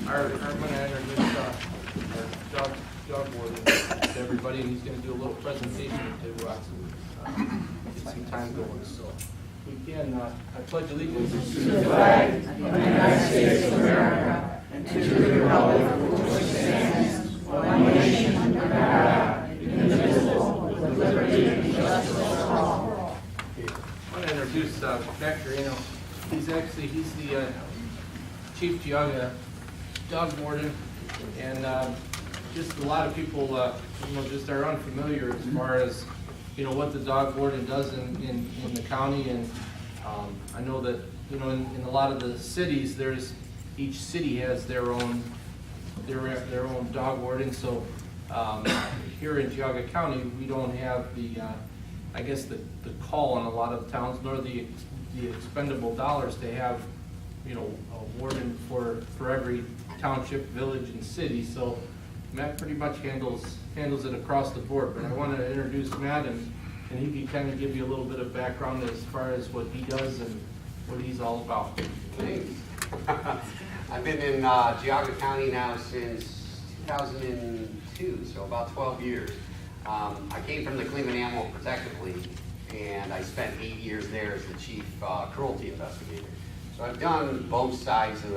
I'm going to introduce our dog warden to everybody, and he's going to do a little presentation to get some time going. So we can, I pledge allegiance to the flag of the United States of America and to the republic for which it stands, one nation under God, indivisible, with liberty and justice for all. I want to introduce Matt Carino. He's the Chief Geauga dog warden, and just a lot of people, just are unfamiliar as far as, what the dog warden does in the county. And I know that, in a lot of the cities, each city has their own dog warden. So here in Geauga County, we don't have the call in a lot of towns, nor the expendable dollars to have, a warden for every township, village, and city. So Matt pretty much handles it across the board. But I want to introduce Matt, and he can kind of give you a little bit of background as far as what he does and what he's all about. Thanks. I've been in Geauga County now since 2002, so about 12 years. I came from the Cleveland Animal Protective League, and I spent 8 years there as the chief cruelty investigator. So I've done both sides of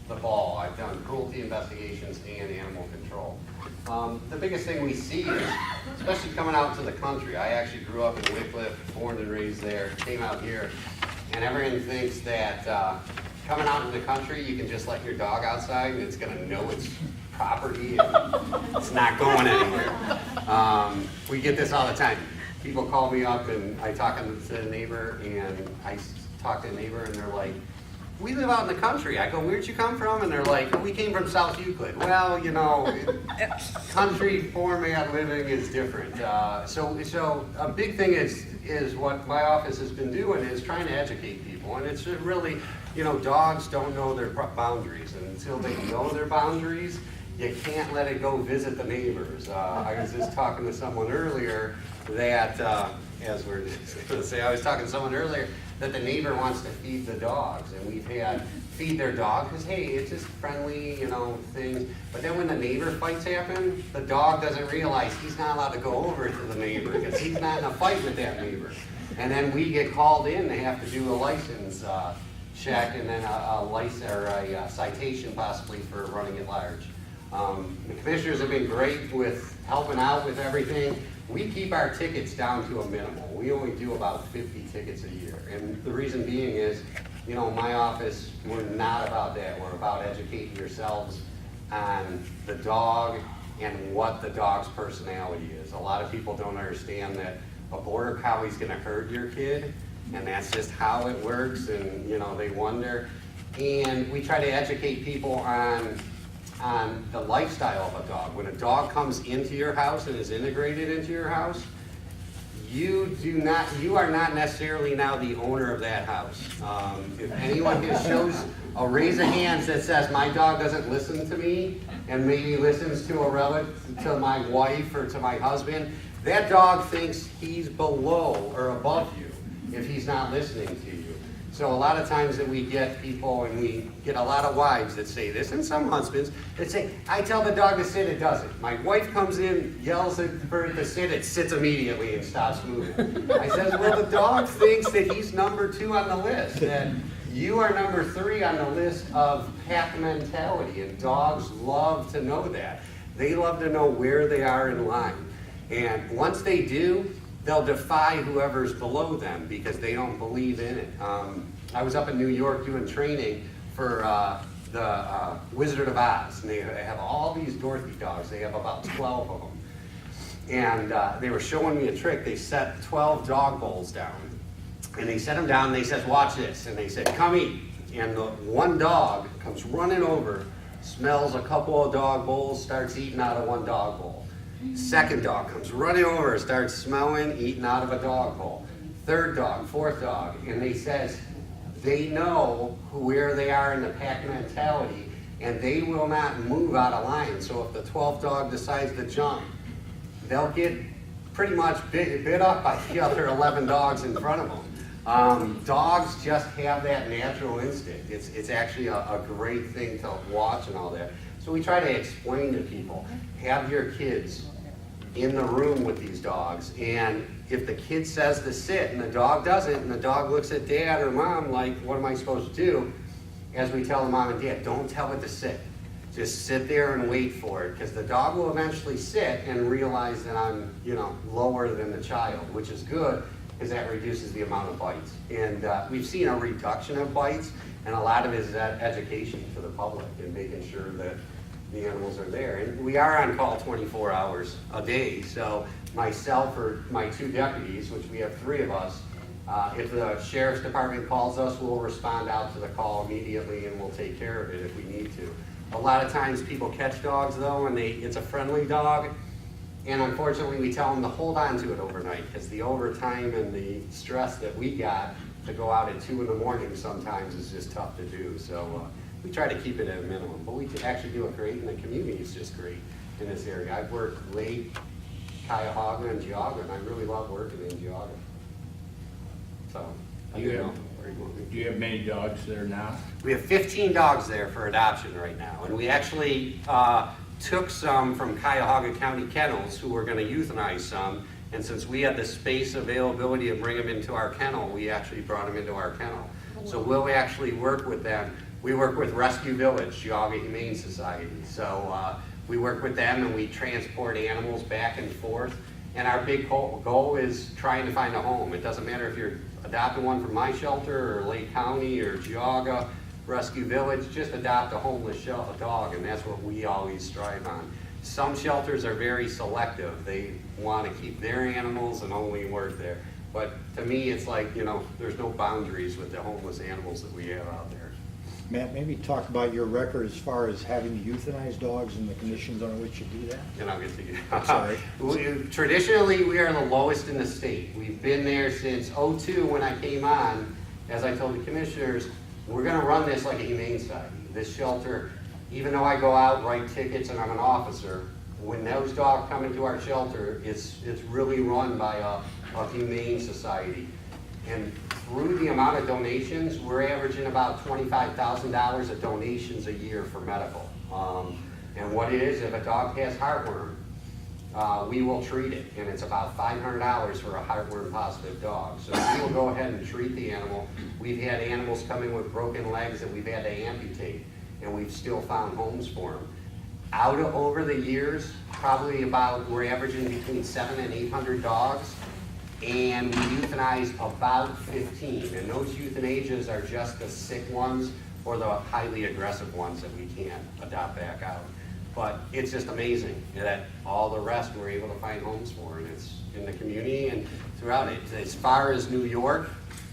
the ball. I've done cruelty investigations and animal control. The biggest thing we see is, especially coming out to the country, I actually grew up in Wycliffe, born and raised there, came out here, and everyone thinks that coming out in the country, you can just let your dog outside and it's gonna know its property and it's not going anywhere. We get this all the time. People call me up and I talk to a neighbor, and I talk to a neighbor and they're like, "We live out in the country." I go, "Where'd you come from?" And they're like, "We came from South Euclid." Well, country format living is different. So a big thing is what my office has been doing is trying to educate people. And it's really, dogs don't know their boundaries. And until they know their boundaries, you can't let it go visit the neighbors. I was just talking to someone earlier that, I was talking to someone earlier that the neighbor wants to feed the dogs, and we've had feed their dog because, hey, it's just friendly, things. But then when the neighbor fights happen, the dog doesn't realize he's not allowed to go over to the neighbor because he's not in a fight with that neighbor. And then we get called in to have to do a license check, and then a license or a citation possibly for running at large. The commissioners have been great with helping out with everything. We keep our tickets down to a minimal. We only do about 50 tickets a year. And the reason being is, my office, we're not about that. We're about educating yourselves on the dog and what the dog's personality is. A lot of people don't understand that a border collie's gonna hurt your kid, and that's just how it works, and they wonder. And we try to educate people on the lifestyle of a dog. When a dog comes into your house and is integrated into your house, you are not necessarily now the owner of that house. If anyone shows a raise of hands that says my dog doesn't listen to me and maybe listens to a relative, to my wife or to my husband, that dog thinks he's below or above you if he's not listening to you. So a lot of times that we get people, and we get a lot of wives that say this, and some husbands that say, "I tell the dog to sit, it doesn't. My wife comes in, yells for it to sit, it sits immediately and stops moving." I says, "Well, the dog thinks that he's number 2 on the list, that you are number 3 on the list of pack mentality," and dogs love to know that. They love to know where they are in line. And once they do, they'll defy whoever's below them because they don't believe in it. I was up in New York doing training for the Wizard of Oz, and they have all these Dorothy dogs. They have about 12 of them. And they were showing me a trick. They set 12 dog bowls down. And they set them down, and they said, "Watch this." And they said, "Come eat." And the one dog comes running over, smells a couple of dog bowls, starts eating out of one dog bowl. Second dog comes running over, starts smelling, eating out of a dog bowl. Third dog, fourth dog, and they know where they are in the pack mentality, and they will not move out of line. So if the 12th dog decides to jump, they'll get pretty much bit up by the other 11 dogs in front of them. Dogs just have that natural instinct. It's actually a great thing to watch and all that. So we try to explain to people, have your kids in the room with these dogs, and if the kid says to sit and the dog doesn't, and the dog looks at dad or mom like, what am I supposed to do? As we tell the mom and dad, don't tell it to sit. Just sit there and wait for it, because the dog will eventually sit and realize that I'm, lower than the child, which is good, because that reduces the amount of bites. And we've seen a reduction of bites, and a lot of it is that education to the public and making sure that the animals are there. And we are on call 24 hours a day, so myself or my 2 deputies, which we have 3 of us, if the sheriff's department calls us, we'll respond out to the call immediately and we'll take care of it if we need to. A lot of times people catch dogs though, and it's a friendly dog, and unfortunately we tell them to hold on to it overnight, because the overtime and the stress that we got to go out at 2 in the morning sometimes is just tough to do. So we try to keep it at a minimum, but we actually do it great, and the community is just great in this area. I've worked Lake, Cuyahoga, and Geauga, and I really love working in Geauga. So, Do you have many dogs there now? we have 15 dogs there for adoption right now, and we actually took some from Cuyahoga County Kennels who were going to euthanize some, and since we had the space availability to bring them into our kennel, we actually brought them into our kennel. So we'll actually work with them. We work with Rescue Village, Geauga Humane Society. So we work with them and we transport animals back and forth. And our big goal is trying to find a home. It doesn't matter if you're adopting one from my shelter or Lake County or Geauga Rescue Village, just adopt a homeless dog, and that's what we always strive on. Some shelters are very selective. They want to keep their animals and only work there. But to me, it's like, there's no boundaries with the homeless animals that we have out there. Matt, maybe talk about your record as far as having to euthanize dogs and the conditions under which you do that. And I'll get to you. Sorry. Traditionally, we are the lowest in the state. We've been there since '02 when I came on. As I told the commissioners, we're going to run this like a humane society. This shelter, even though I go out, write tickets, and I'm an officer, when those dogs come into our shelter, it's really run by a humane society. And through the amount of donations, we're averaging about $25,000 of donations a year for medical. And what it is, if a dog has heartworm, we will treat it, and it's about $500 for a heartworm positive dog. So we will go ahead and treat the animal. We've had animals come in with broken legs that we've had to amputate, and we've still found homes for them. Over the years, we're averaging between 700 and 800 dogs, and we euthanize about 15. And those euthanasias are just the sick ones or the highly aggressive ones that we can't adopt back out. But it's just amazing that all the rest we're able to find homes for, and it's in the community and throughout it. As far as New York,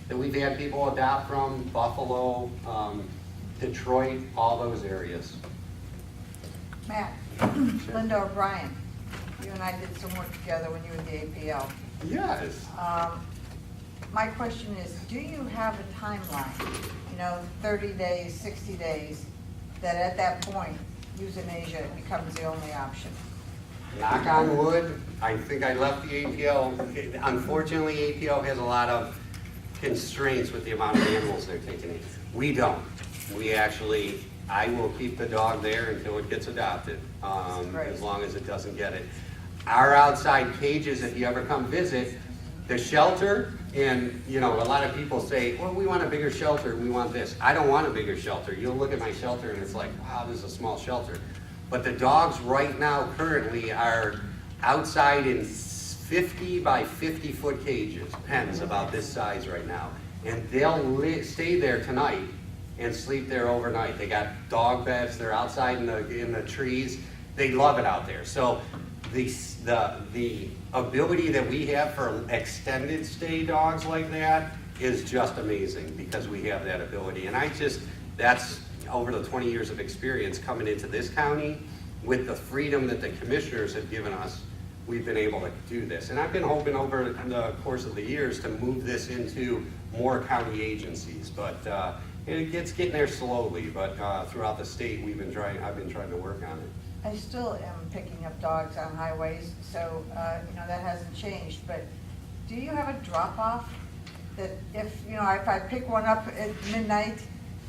that we've had people adopt from, Buffalo, Detroit, all those areas. Matt, Linda O'Brien, you and I did some work together when you were in the APL. Yes. My question is, do you have a timeline, 30 days, 60 days, that at that point, euthanasia becomes the only option? Knock on wood, I think I left the APL. Unfortunately, APL has a lot of constraints with the amount of animals they're taking in. We don't. I will keep the dog there until it gets adopted, as long as it doesn't get it. Our outside cages, if you ever come visit, the shelter, and a lot of people say, well, we want a bigger shelter, we want this. I don't want a bigger shelter. You'll look at my shelter and it's like, wow, this is a small shelter. But the dogs right now currently are outside in 50 by 50 foot cages, pens about this size right now. And they'll stay there tonight and sleep there overnight. They got dog beds, they're outside in the trees. They love it out there. So the ability that we have for extended stay dogs like that is just amazing, because we have that ability. And that's over the 20 years of experience coming into this county, with the freedom that the commissioners have given us, we've been able to do this. And I've been hoping over the course of the years to move this into more county agencies, but it's getting there slowly. But throughout the state, I've been trying to work on it. I still am picking up dogs on highways, so that hasn't changed. But do you have a drop-off that if, you know, if I pick one up at midnight,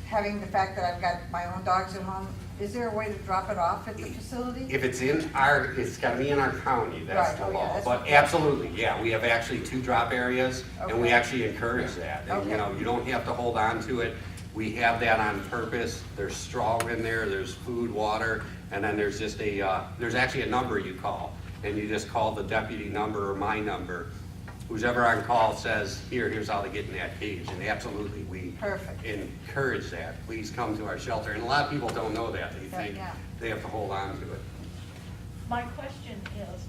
having the fact that I've got my own dogs at home, is there a way to drop it off at the facility? If it's in our, it's gotta be in our county, that's Right, the oh, yeah, law. that's- But absolutely, yeah, we have actually 2 drop areas, and we Okay. actually encourage that. And, Okay. you know, you don't have to hold on to it. We have that on purpose. There's straw in there, there's food, water, and then there's just there's actually a number you call. And you just call the deputy number or my number. Who's ever on call says, here's how to get in that cage. And absolutely, we Perfect. encourage that. Please come to our shelter. And a lot of people don't know that. They Yeah, think yeah. they have to hold on to it. My question is,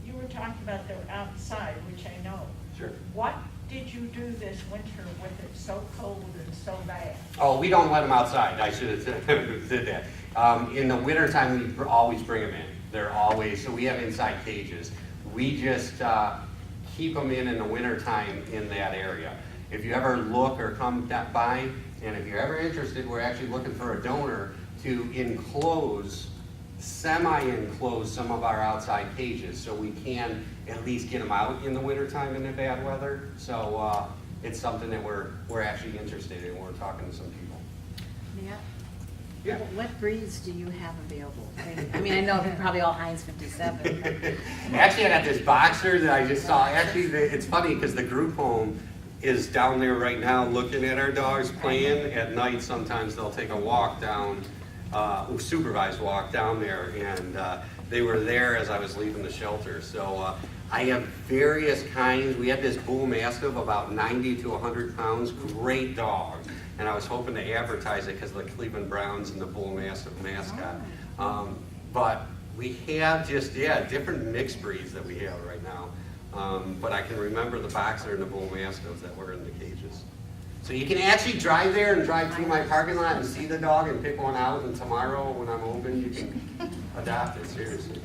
you were talking about they're outside, which I know. Sure. What did you do this winter with it so cold and so bad? Oh, we don't let them outside. I should have did that. In the wintertime, we always bring them in. They're always, so we have inside cages. We just keep them in the wintertime in that area. If you ever look or come by, and if you're ever interested, we're actually looking for a donor to enclose, semi-enclose some of our outside cages so we can at least get them out in the wintertime in the bad weather. So it's something that we're actually interested in. We're talking to some people. Matt? Yeah. What breeds do you have available? I mean, I know they're probably all Heinz 57. Actually, I got this boxer that I just saw. Actually, it's funny because the group home is down there right now looking at our dogs playing. At night, sometimes they'll take a walk down, supervised walk down there, and they were there as I was leaving the shelter. So I have various kinds. We had this bull mastiff, about 90 to 100 pounds, great dog. And I was hoping to advertise it because of the Cleveland Browns and the bull mastiff mascot. But we have just, different mixed breeds that we have right now. But I can remember the boxer and the bull mastiffs that were in the cages. So you can actually drive there and drive through my parking lot and see the dog and pick one out. And tomorrow when I'm open, you can adopt it, seriously.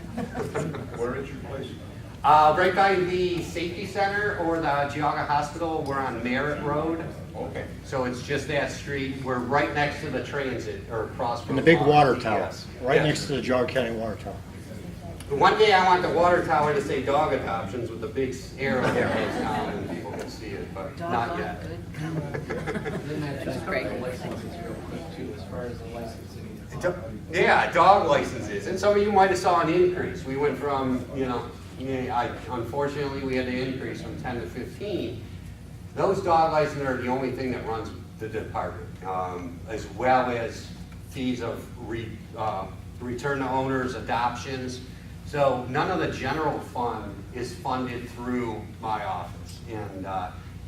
Where is your place? Right by the safety center or the Geauga Hospital. We're on Merritt Road. Okay. So it's just that street. We're right next to the transit or across from And the big water tower, Yes. right Yes. next to the Geauga County Water Tower. One day I want the water tower to say dog adoptions with the big arrow that goes down and people can see it, but not Doggone yet. good. Then that just Great. the licenses real quick too, as far as the licensing. Yeah, dog licenses. And some of you might have saw an increase. We went from, unfortunately, we had to increase from 10 to 15. Those dog licenses are the only thing that runs the department, as well as fees of return to owners, adoptions. So none of the general fund is funded through my office. And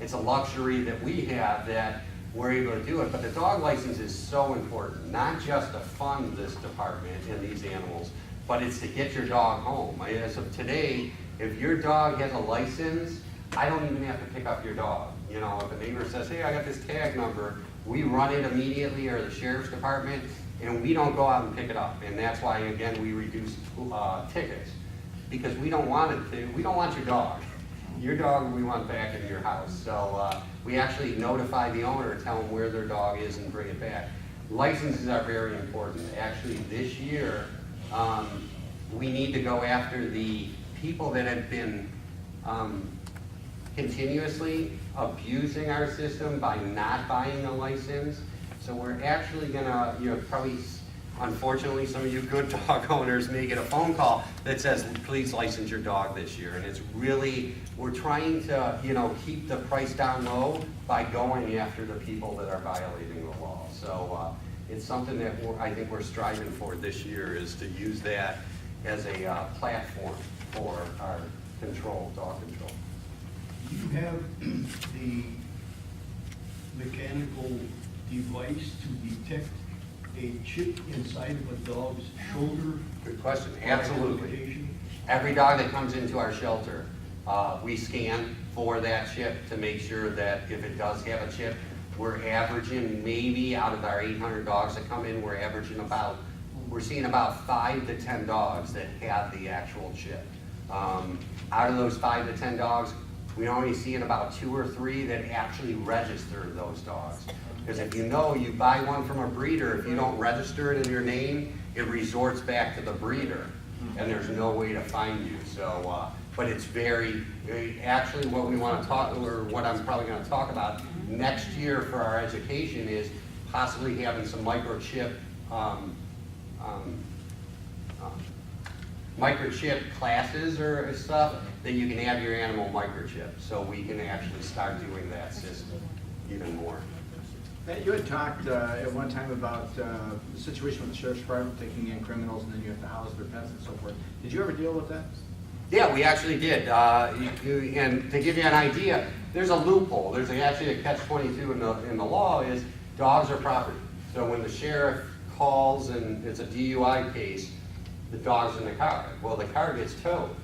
it's a luxury that we have that we're able to do it. But the dog license is so important, not just to fund this department and these animals, but it's to get your dog home. As of today, if your dog has a license, I don't even have to pick up your dog. You know, if a neighbor says, hey, I got this tag number, we run it immediately, or the sheriff's department, and we don't go out and pick it up. And that's why, again, we reduce tickets, because we don't want we don't want your dog. Your dog we want back in your house. So we actually notify the owner, tell them where their dog is and bring it back. Licenses are very important. Actually, this year, we need to go after the people that have been continuously abusing our system by not buying a license. So we're actually gonna, probably, unfortunately, some of you good dog owners may get a phone call that says, please license your dog this year. And it's really, we're trying to, keep the price down low by going after the people that are violating the law. So it's something that I think we're striving for this year, is to use that as a platform for our dog control. Do you have the mechanical device to detect a chip inside of a dog's shoulder? Good question, or absolutely. identification? Every dog that comes into our shelter, we scan for that chip to make sure that if it does have a chip, we're averaging maybe out of our 800 dogs that come in, we're seeing about 5 to 10 dogs that have the actual chip. Out of those 5 to 10 dogs, we're only seeing about 2 or 3 that actually register those dogs. Because if you buy one from a breeder, if you don't register it in your name, it resorts back to the breeder, and there's no way to find you. So but it's actually what we want to talk, or what I'm probably going to talk about next year for our education is possibly having some microchip classes or stuff that you can have your animal microchip, so we can actually start doing that system even more. Matt, you had talked at one time about the situation with the sheriff's department taking in criminals and then you have to house their pets and so forth. Did you ever deal with that? Yeah, we actually did. And to give you an idea, there's a loophole. There's actually a catch-22 in the law is dogs are property. So when the sheriff calls and it's a DUI case, the dog's in the car. Well, the car gets towed.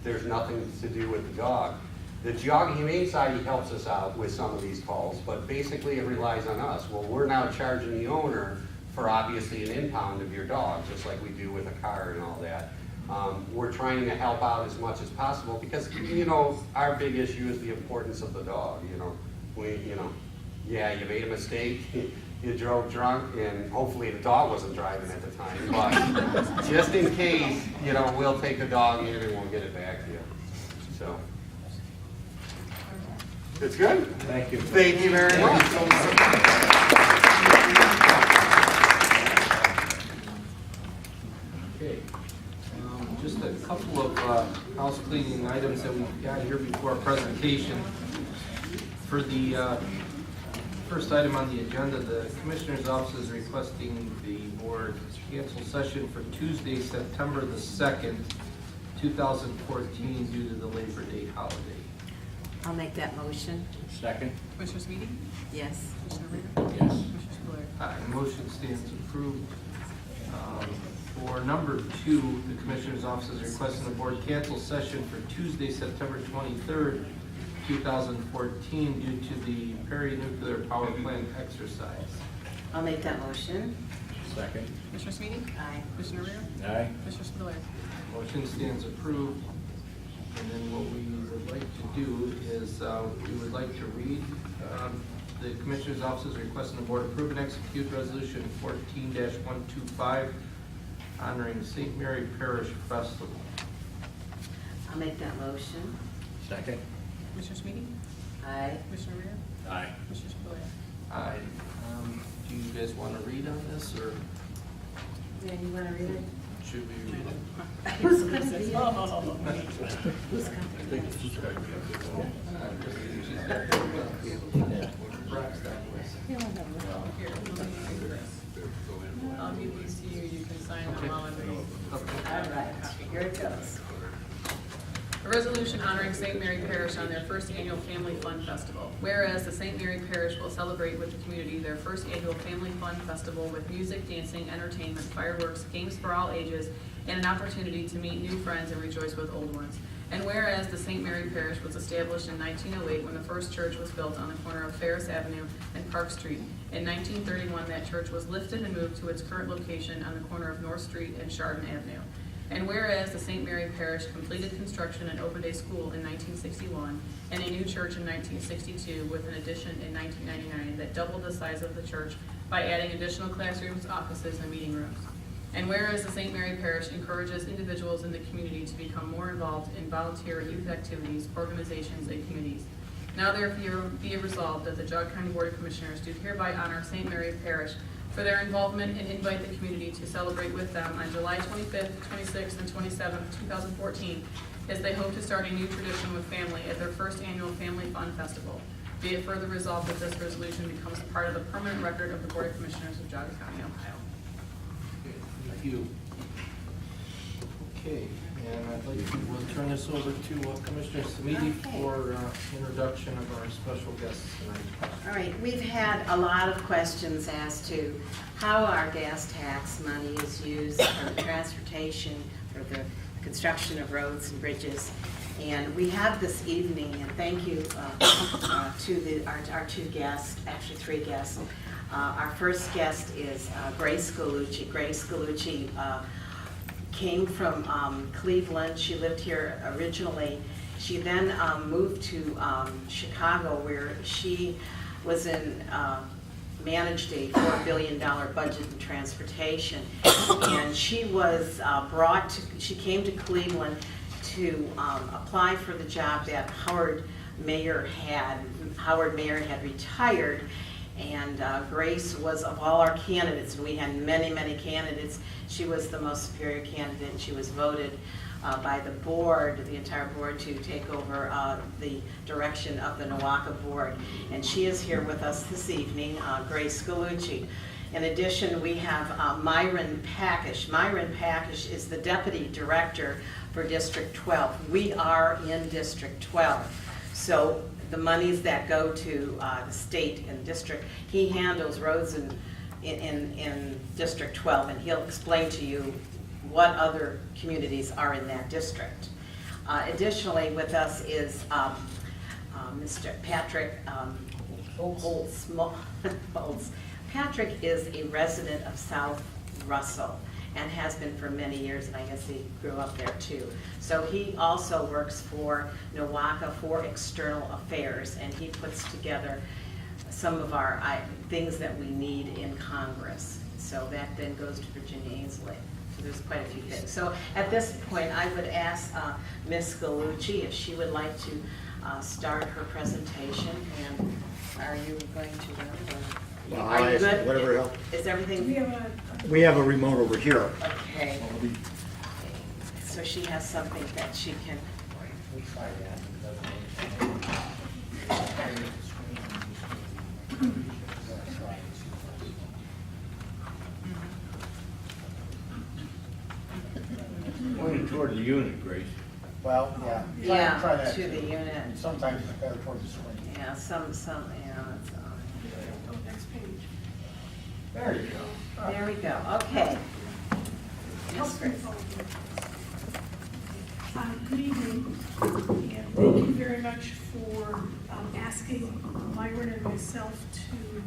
There's nothing to do with the dog. The Geauga Humane Society helps us out with some of these calls, but basically it relies on us. Well, we're now charging the owner for obviously an impound of your dog, just like we do with a car and all that. We're trying to help out as much as possible because, you know, our big issue is the importance of the dog, you know. Yeah, you made a mistake, you drove drunk, and hopefully the dog wasn't driving at the time, but just in case, you know, we'll take the dog in and we'll get it back to you, so. It's good? Thank you. Thank you very much. Okay. Just a couple of house cleaning items that we've got here before our presentation. For the first item on the agenda, the Commissioner's Office is requesting the board cancel session for Tuesday, September the 2nd, 2014 due to the Labor Day holiday. I'll make that motion. Second? Commissioner Sweetie? Yes. Commissioner Rea? Yes. Commissioner Spiller? Motion stands approved. For number 2, the Commissioner's Office is requesting the board cancel session for Tuesday, September 23rd, 2014 due to the Perry Nuclear Power Plant exercise. I'll make that motion. Second? Commissioner Sweetie? Aye. Commissioner Rea? Aye. Commissioner Spiller? Motion stands approved. And then what we would like to do is we would like to read the Commissioner's Office is requesting the board approve and execute resolution 14-125 honoring St. Mary Parish Festival. I'll make that motion. Second? Commissioner Sweetie? Aye. Commissioner Rea? Aye. Commissioner Spiller? Aye. Do you guys want to read on this, or Dan, you want to read it? should we read it? Who's going to read it? Who's going to read it? I'll give these to you, you can sign them while I'm reading. All right, here it goes. A resolution honoring St. Mary Parish on their first annual Family Fun Festival. Whereas the St. Mary Parish will celebrate with the community their first annual Family Fun Festival with music, dancing, entertainment, fireworks, games for all ages, and an opportunity to meet new friends and rejoice with old ones. And whereas the St. Mary Parish was established in 1908 when the first church was built on the corner of Ferris Avenue and Park Street. In 1931, that church was lifted and moved to its current location on the corner of North Street and Chardon Avenue. And whereas the St. Mary Parish completed construction and opened a school in 1961 and a new church in 1962 with an addition in 1999 that doubled the size of the church by adding additional classrooms, offices, and meeting rooms. And whereas the St. Mary Parish encourages individuals in the community to become more involved in volunteer and youth activities, organizations, and committees. Now therefore be it resolved that the Geauga County Board of Commissioners do hereby honor St. Mary Parish for their involvement and invite the community to celebrate with them on July 25th, 26th, and 27th, 2014, as they hope to start a new tradition with family at their first annual Family Fun Festival. Be it further resolved that this resolution becomes part of the permanent record of the Board of Commissioners of Geauga County, Ohio. Thank you. Okay, and I'd like to turn this over to Commissioner Samidi for introduction of our special guests tonight. All right, we've had a lot of questions as to how our gas tax money is used for the transportation, for the construction of roads and bridges. And we have this evening, and thank you to our two guests, actually three guests. Our first guest is Grace Galucci. Grace Galucci came from Cleveland. She lived here originally. She then moved to Chicago, where she was managed a $4 billion budget in transportation. And she was she came to Cleveland to apply for the job that Howard Mayer had retired, and Grace was, of all our candidates, and we had many, many candidates, she was the most superior candidate, and she was voted by the board, the entire board, to take over the direction of the NOACA board. And she is here with us this evening, Grace Galucci. In addition, we have Myron Packish. Myron Packish is the Deputy Director for District 12. We are in District 12. So the monies that go to the state and district, he handles roads in District 12, and he'll explain to you what other communities are in that district. Additionally, with us is Mr. Patrick Holtz. Patrick is a resident of South Russell and has been for many years, and I guess he grew up there too. So he also works for NOACA for external affairs, and he puts together some of our things that we need in Congress. So that then goes to Virginia Ainsley. So there's quite a few things. So at this point, I would ask Ms. Galucci if she would like to start her presentation. And are you going to run it, or? Well, Are you good? whatever helps. Is everything? We have a remote over here. Okay. So she has something that she can. Pointing toward the unit, Grace. Well, yeah. Yeah, Try that to too. the unit. And sometimes it's better towards the screen. Yeah, yeah, it's, Next page. There you go. there we go, okay. Yes, Grace. Good evening, and thank you very much for asking Myron and myself to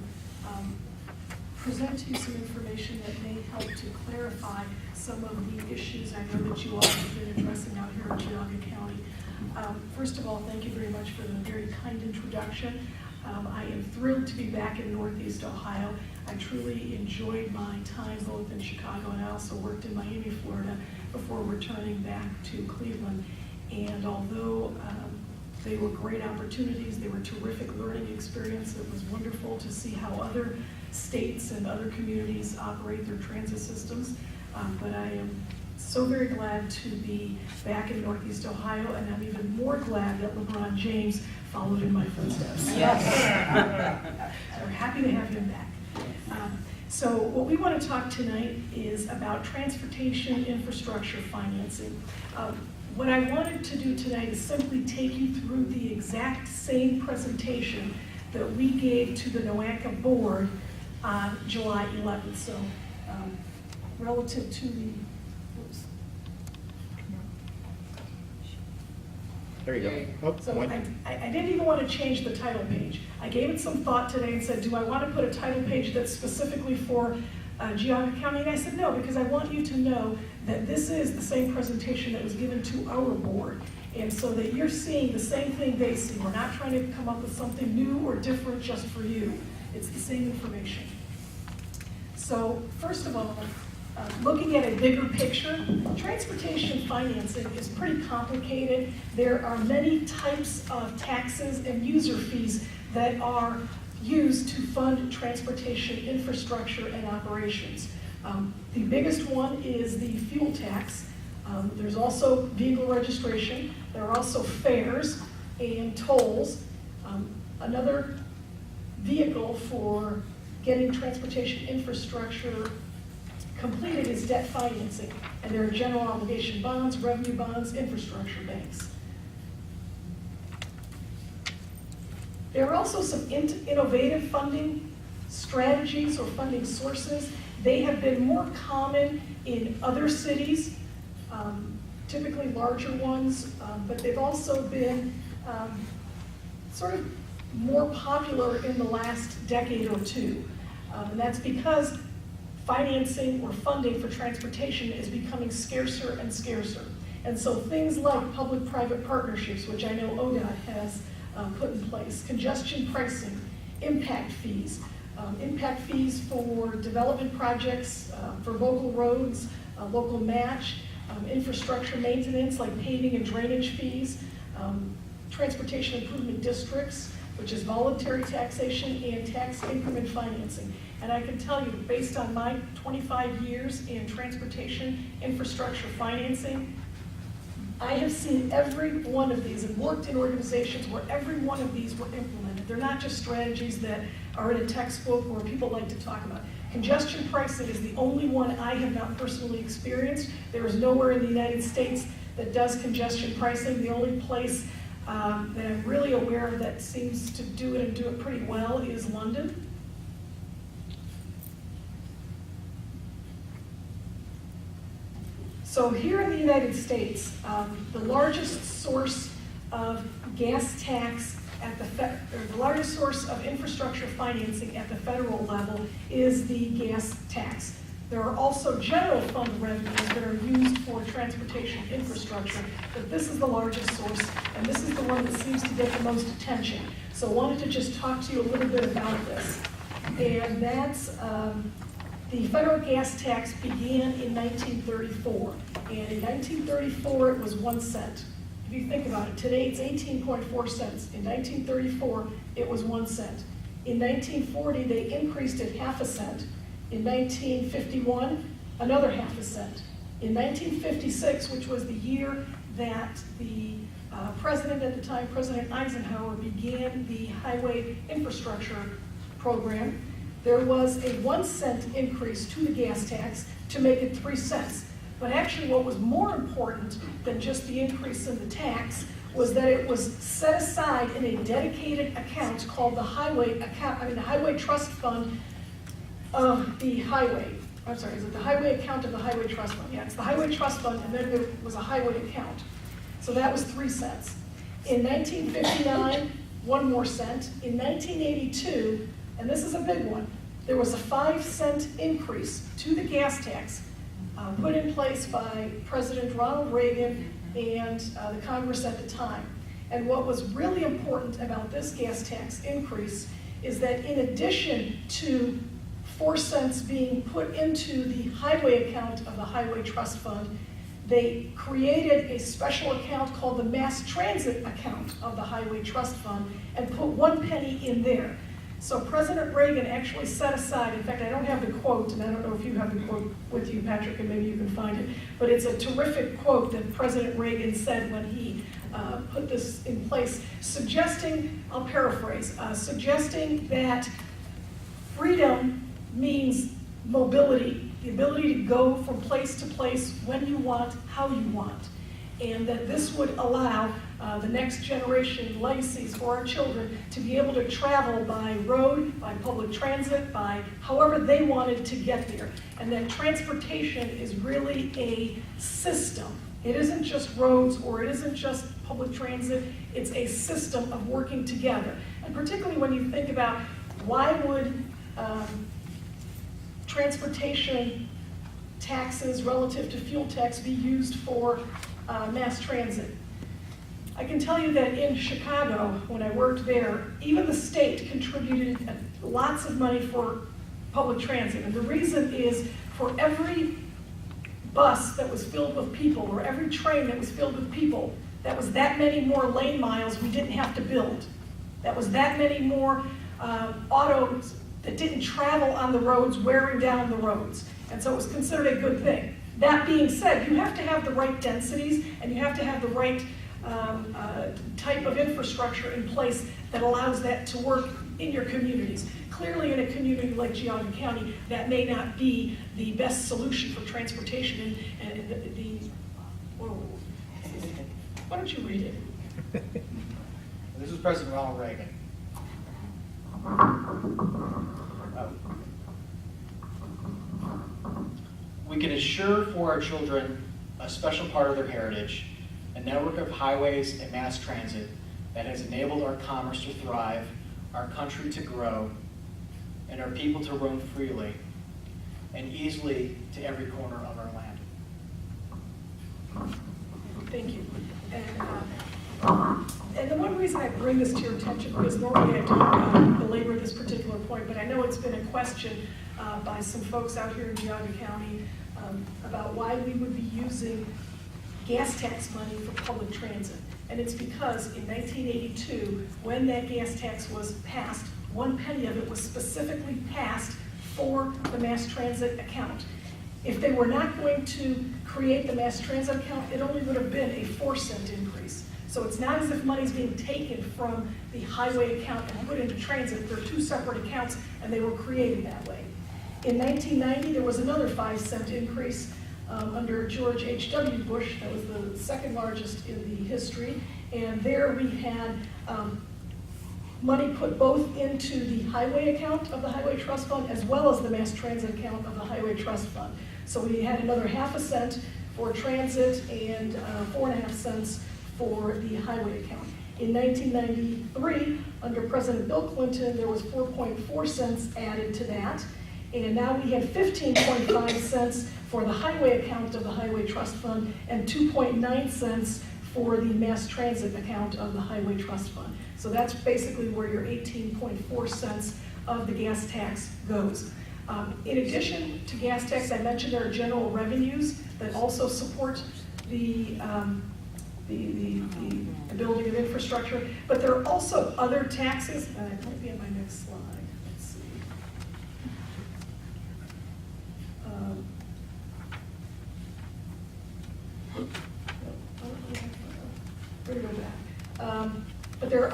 present to you some information that may help to clarify some of the issues I know that you all have been addressing out here in Geauga County. First of all, thank you very much for the very kind introduction. I am thrilled to be back in Northeast Ohio. I truly enjoyed my time both in Chicago, and I also worked in Miami, Florida, before returning back to Cleveland. And although they were great opportunities, they were terrific learning experience. It was wonderful to see how other states and other communities operate their transit systems. But I am so very glad to be back in Northeast Ohio, and I'm even more glad that LeBron James followed in my footsteps. Yes. So we're happy to have him back. So what we want to talk tonight is about transportation infrastructure financing. What I wanted to do tonight is simply take you through the exact same presentation that we gave to the NOACA board on July 11th. So relative to the, oops. There you go. Oh, So one. I didn't even want to change the title page. I gave it some thought today and said, do I want to put a title page that's specifically for Geauga County? And I said, no, because I want you to know that this is the same presentation that was given to our board. And so that you're seeing the same thing they see. We're not trying to come up with something new or different just for you. It's the same information. So first of all, looking at a bigger picture, transportation financing is pretty complicated. There are many types of taxes and user fees that are used to fund transportation infrastructure and operations. The biggest one is the fuel tax. There's also vehicle registration. There are also fares and tolls. Another vehicle for getting transportation infrastructure completed is debt financing, and there are general obligation bonds, revenue bonds, infrastructure banks. There are also some innovative funding strategies or funding sources. They have been more common in other cities, typically larger ones, but they've also been sort of more popular in the last decade or two. And that's because financing or funding for transportation is becoming scarcer and scarcer. And so things like public-private partnerships, which I know ODOT has put in place, congestion pricing, impact fees for development projects, for local roads, local match, infrastructure maintenance like paving and drainage fees, transportation improvement districts, which is voluntary taxation, and tax increment financing. And I can tell you, based on my 25 years in transportation infrastructure financing, I have seen every one of these and worked in organizations where every one of these were implemented. They're not just strategies that are in a textbook or people like to talk about. Congestion pricing is the only one I have not personally experienced. There is nowhere in the United States that does congestion pricing. The only place that I'm really aware of that seems to do it and do it pretty well is London. So here in the United States, the largest source of gas tax at the largest source of infrastructure financing at the federal level is the gas tax. There are also general fund revenues that are used for transportation infrastructure, but this is the largest source, and this is the one that seems to get the most attention. So I wanted to just talk to you a little bit about this. And that's, the federal gas tax began in 1934. And in 1934, it was 1 cent. If you think about it, today it's 18.4 cents. In 1934, it was 1 cent. In 1940, they increased it ½ cent. In 1951, another ½ cent. In 1956, which was the year that the president at the time, President Eisenhower, began the highway infrastructure program, there was a 1 cent increase to the gas tax to make it 3 cents. But actually what was more important than just the increase in the tax was that it was set aside in a dedicated account called the highway account, the highway trust fund of the highway. I'm sorry, is it the highway account of the highway trust fund? Yeah, it's the highway trust fund, and then there was a highway account. So that was 3 cents. In 1959, 1 more cent. In 1982, and this is a big one, there was a 5 cent increase to the gas tax put in place by President Ronald Reagan and the Congress at the time. And what was really important about this gas tax increase is that in addition to 4 cents being put into the highway account of the Highway Trust Fund, they created a special account called the Mass Transit account of the Highway Trust Fund and put 1 penny in there. So President Reagan actually set aside, in fact, I don't have the quote, and I don't know if you have the quote with you, Patrick, and maybe you can find it, but it's a terrific quote that President Reagan said when he put this in place, suggesting, I'll paraphrase, suggesting that freedom means mobility, the ability to go from place to place when you want, how you want, and that this would allow the next generation legacies for our children to be able to travel by road, by public transit, by however they wanted to get there. And that transportation is really a system. It isn't just roads or it isn't just public transit, it's a system of working together. And particularly when you think about why would transportation taxes relative to fuel tax be used for mass transit. I can tell you that in Chicago, when I worked there, even the state contributed lots of money for public transit. And the reason is for every bus that was filled with people or every train that was filled with people, that was that many more lane miles we didn't have to build. That was that many more autos that didn't travel on the roads, wearing down the roads. And so it was considered a good thing. That being said, you have to have the right densities and you have to have the right type of infrastructure in place that allows that to work in your communities. Clearly in a community like Geauga County, that may not be the best solution for transportation why don't you read it? This is President Ronald Reagan. We can assure for our children a special part of their heritage, a network of highways and mass transit that has enabled our commerce to thrive, our country to grow, and our people to roam freely and easily to every corner of our land. Thank you. And the one reason I bring this to your attention, because normally I don't belabor this particular point, but I know it's been a question by some folks out here in Geauga County, about why we would be using gas tax money for public transit. And it's because in 1982, when that gas tax was passed, 1 penny of it was specifically passed for the mass transit account. If they were not going to create the mass transit account, it only would have been a 4-cent increase. So it's not as if money's being taken from the highway account and put into transit. They're 2 separate accounts, and they were created that way. In 1990, there was another 5-cent increase under George H.W. Bush. That was the second largest in the history. And there we had money put both into the highway account of the Highway Trust Fund as well as the mass transit account of the Highway Trust Fund. So we had another 1/2 cent for transit and 4.5 cents for the highway account. In 1993, under President Bill Clinton, there was 4.4 cents added to that. And now we have 15.5 cents for the highway account of the Highway Trust Fund and 2.9 cents for the mass transit account of the Highway Trust Fund. So that's basically where your 18.4 cents of the gas tax goes. In addition to gas tax, I mentioned there are general revenues that also support the building of infrastructure, but there are also other taxes, and it might be in my next slide. Let's see. Where to go back? But there are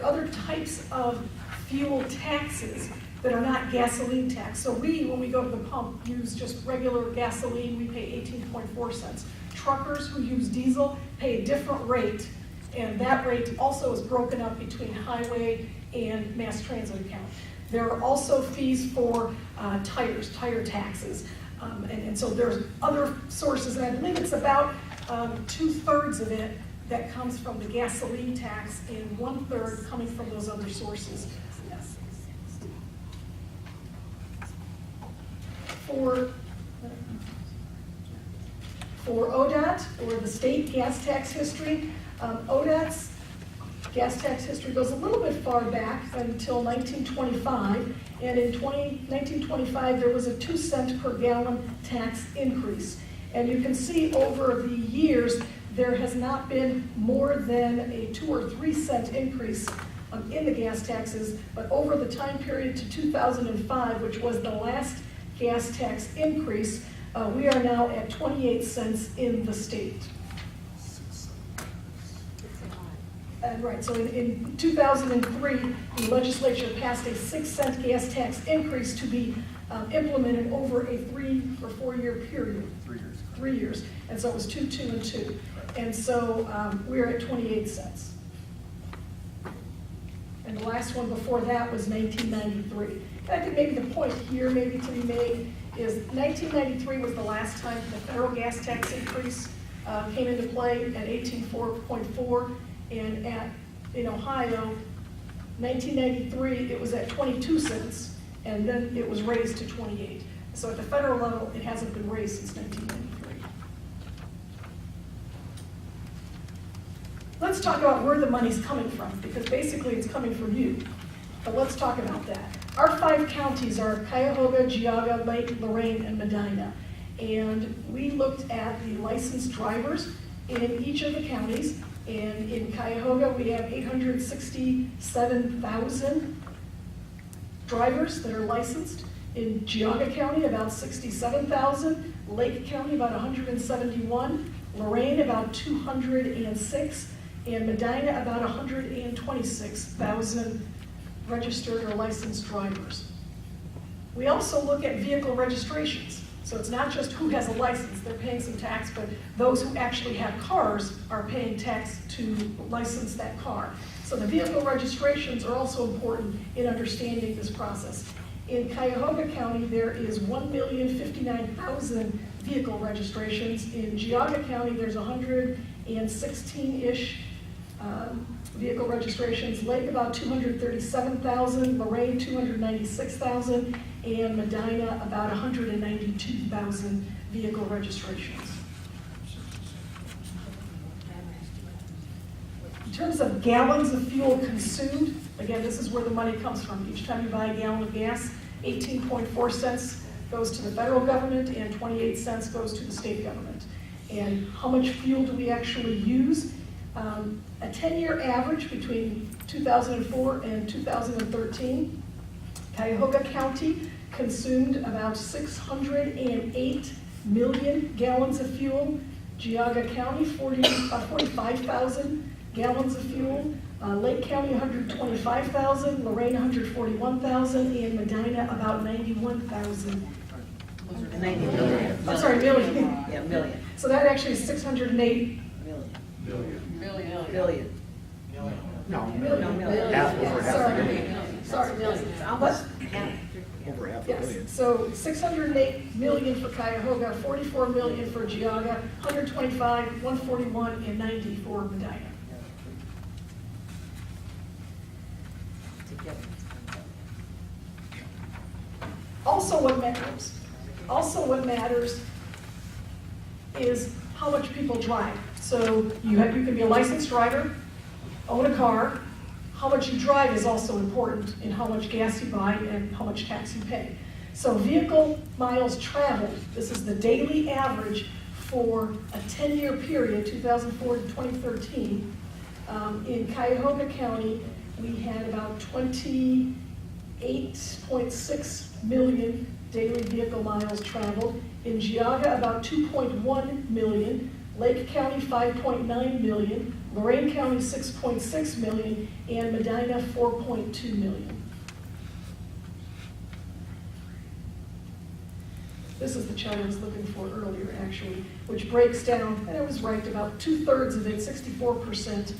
other types of fuel taxes that are not gasoline tax. So when we go to the pump, use just regular gasoline, we pay 18.4 cents. Truckers who use diesel pay a different rate, and that rate also is broken up between highway and mass transit account. There are also fees for tire taxes. And so there's other sources, and I believe it's about 2/3 of it that comes from the gasoline tax and 1/3 coming from those other sources. Yes. For ODOT, or the state gas tax history, ODOT's gas tax history goes a little bit far back until 1925, and in 1925 there was a 2-cent per gallon tax increase. And you can see over the years there has not been more than a 2 or 3 cent increase in the gas taxes, but over the time period to 2005, which was the last gas tax increase, we are now at 28 cents in the state. Right, so in 2003, the legislature passed a 6-cent gas tax increase to be implemented over a 3 or 4 year period. 3 years. 3 years, and so it was 2, 2, and 2. And so we're at 28 cents. And the last one before that was 1993. And I think maybe the point here maybe to be made is 1993 was the last time the federal gas tax increase came into play at 18.4, and in Ohio, 1993 it was at 22 cents, and then it was raised to 28. So at the federal level, it hasn't been raised since 1993. Let's talk about where the money's coming from, because basically it's coming from you. But let's talk about that. Our 5 counties are Cuyahoga, Geauga, Lake, Lorraine, and Medina. And we looked at the licensed drivers in each of the counties. And in Cuyahoga, we have 867,000 drivers that are licensed. In Geauga County, about 67,000. Lake County, about 171. Lorraine, about 206. And Medina, about 126,000 registered or licensed drivers. We also look at vehicle registrations. So it's not just who has a license, they're paying some tax, but those who actually have cars are paying tax to license that car. So the vehicle registrations are also important in understanding this process. In Cuyahoga County, there is 1,059,000 vehicle registrations. In Geauga County, there's 116-ish vehicle registrations. Lake, about 237,000, Lorraine, 296,000, and Medina, about 192,000 vehicle registrations. In terms of gallons of fuel consumed, again, this is where the money comes from. Each time you buy a gallon of gas, 18.4 cents goes to the federal government and 28 cents goes to the state government. And how much fuel do we actually use? A 10-year average between 2004 and 2013, Cuyahoga County consumed about 608 million gallons of fuel. Geauga County, 45,000 gallons of fuel. Lake County, 125,000. Lorraine, 141,000. And Medina, about 91,000. 90 million. I'm sorry, million. Yeah, million. So that actually is 608 Billion. No, million. half, over half a Sorry. billion. Sorry, million. Almost half. Over half a Yes, billion. so 608 million for Cuyahoga, 44 million for Geauga, 125, 141, and 90 for Medina. Also what matters is how much people drive. So you can be a licensed driver, own a car. How much you drive is also important in how much gas you buy and how much tax you pay. So vehicle miles traveled, this is the daily average for a 10-year period, 2004 to 2013. In Cuyahoga County, we had about 28.6 million daily vehicle miles traveled. In Geauga, about 2.1 million. Lake County, 5.9 million. Lorain County, 6.6 million. And Medina, 4.2 million. This is the chart I was looking for earlier, actually, which breaks down, and I was right, about 2/3 of it, 64%,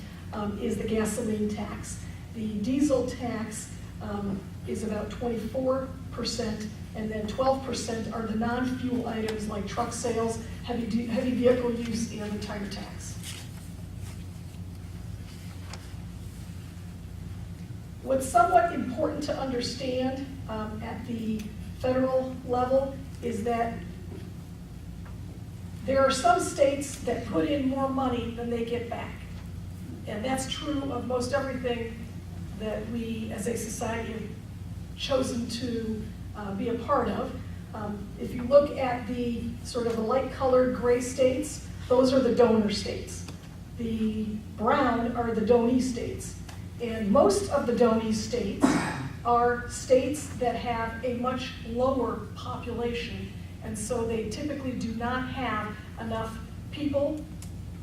is the gasoline tax. The diesel tax is about 24%, and then 12% are the non-fuel items like truck sales, heavy vehicle use, and the tire tax. What's somewhat important to understand at the federal level is that there are some states that put in more money than they get back. And that's true of most everything that we as a society have chosen to be a part of. If you look at the sort of the light-colored gray states, those are the donor states. The brown are the donee states. And most of the donee states are states that have a much lower population, and so they typically do not have enough people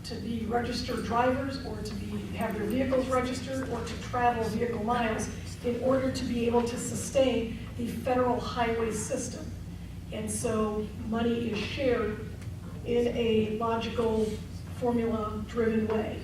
to be registered drivers or to have their vehicles registered or to travel vehicle miles in order to be able to sustain the federal highway system. And so money is shared in a logical, formula-driven way.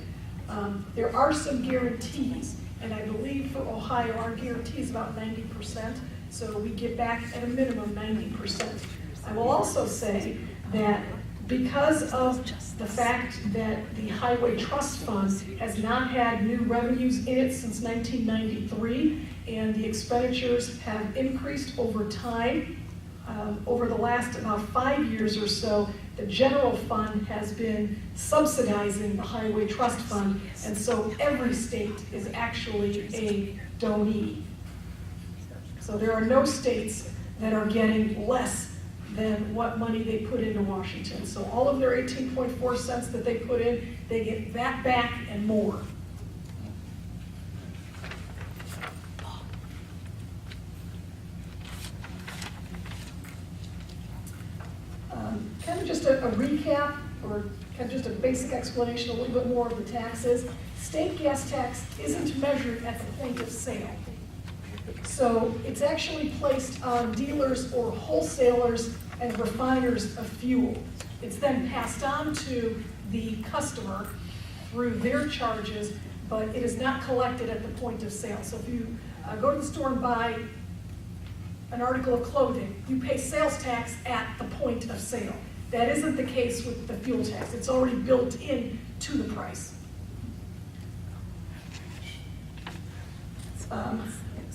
There are some guarantees, and I believe for Ohio, our guarantee is about 90%, so we get back at a minimum 90%. I will also say that because of the fact that the Highway Trust Fund has not had new revenues in it since 1993, and the expenditures have increased over time, over the last about 5 years or so, the general fund has been subsidizing the Highway Trust Fund, and so every state is actually a donee. So there are no states that are getting less than what money they put into Washington. So all of their 18.4 cents that they put in, they get that back and more. Kind of just a recap, or kind of just a basic explanation, a little bit more of the taxes. State gas tax isn't measured at the point of sale. So it's actually placed on dealers or wholesalers and refiners of fuel. It's then passed on to the customer through their charges, but it is not collected at the point of sale. So if you go to the store and buy an article of clothing, you pay sales tax at the point of sale. That isn't the case with the fuel tax. It's already built in to the price.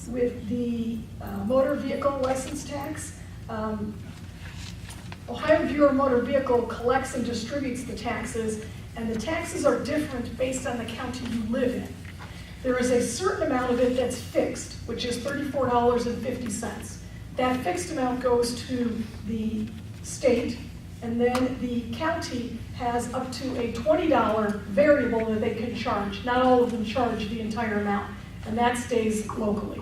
With the motor vehicle license tax, Ohio Bureau of Motor Vehicle collects and distributes the taxes, and the taxes are different based on the county you live in. There is a certain amount of it that's fixed, which is $34.50. That fixed amount goes to the state, and then the county has up to a $20 variable that they can charge. Not all of them charge the entire amount, and that stays locally.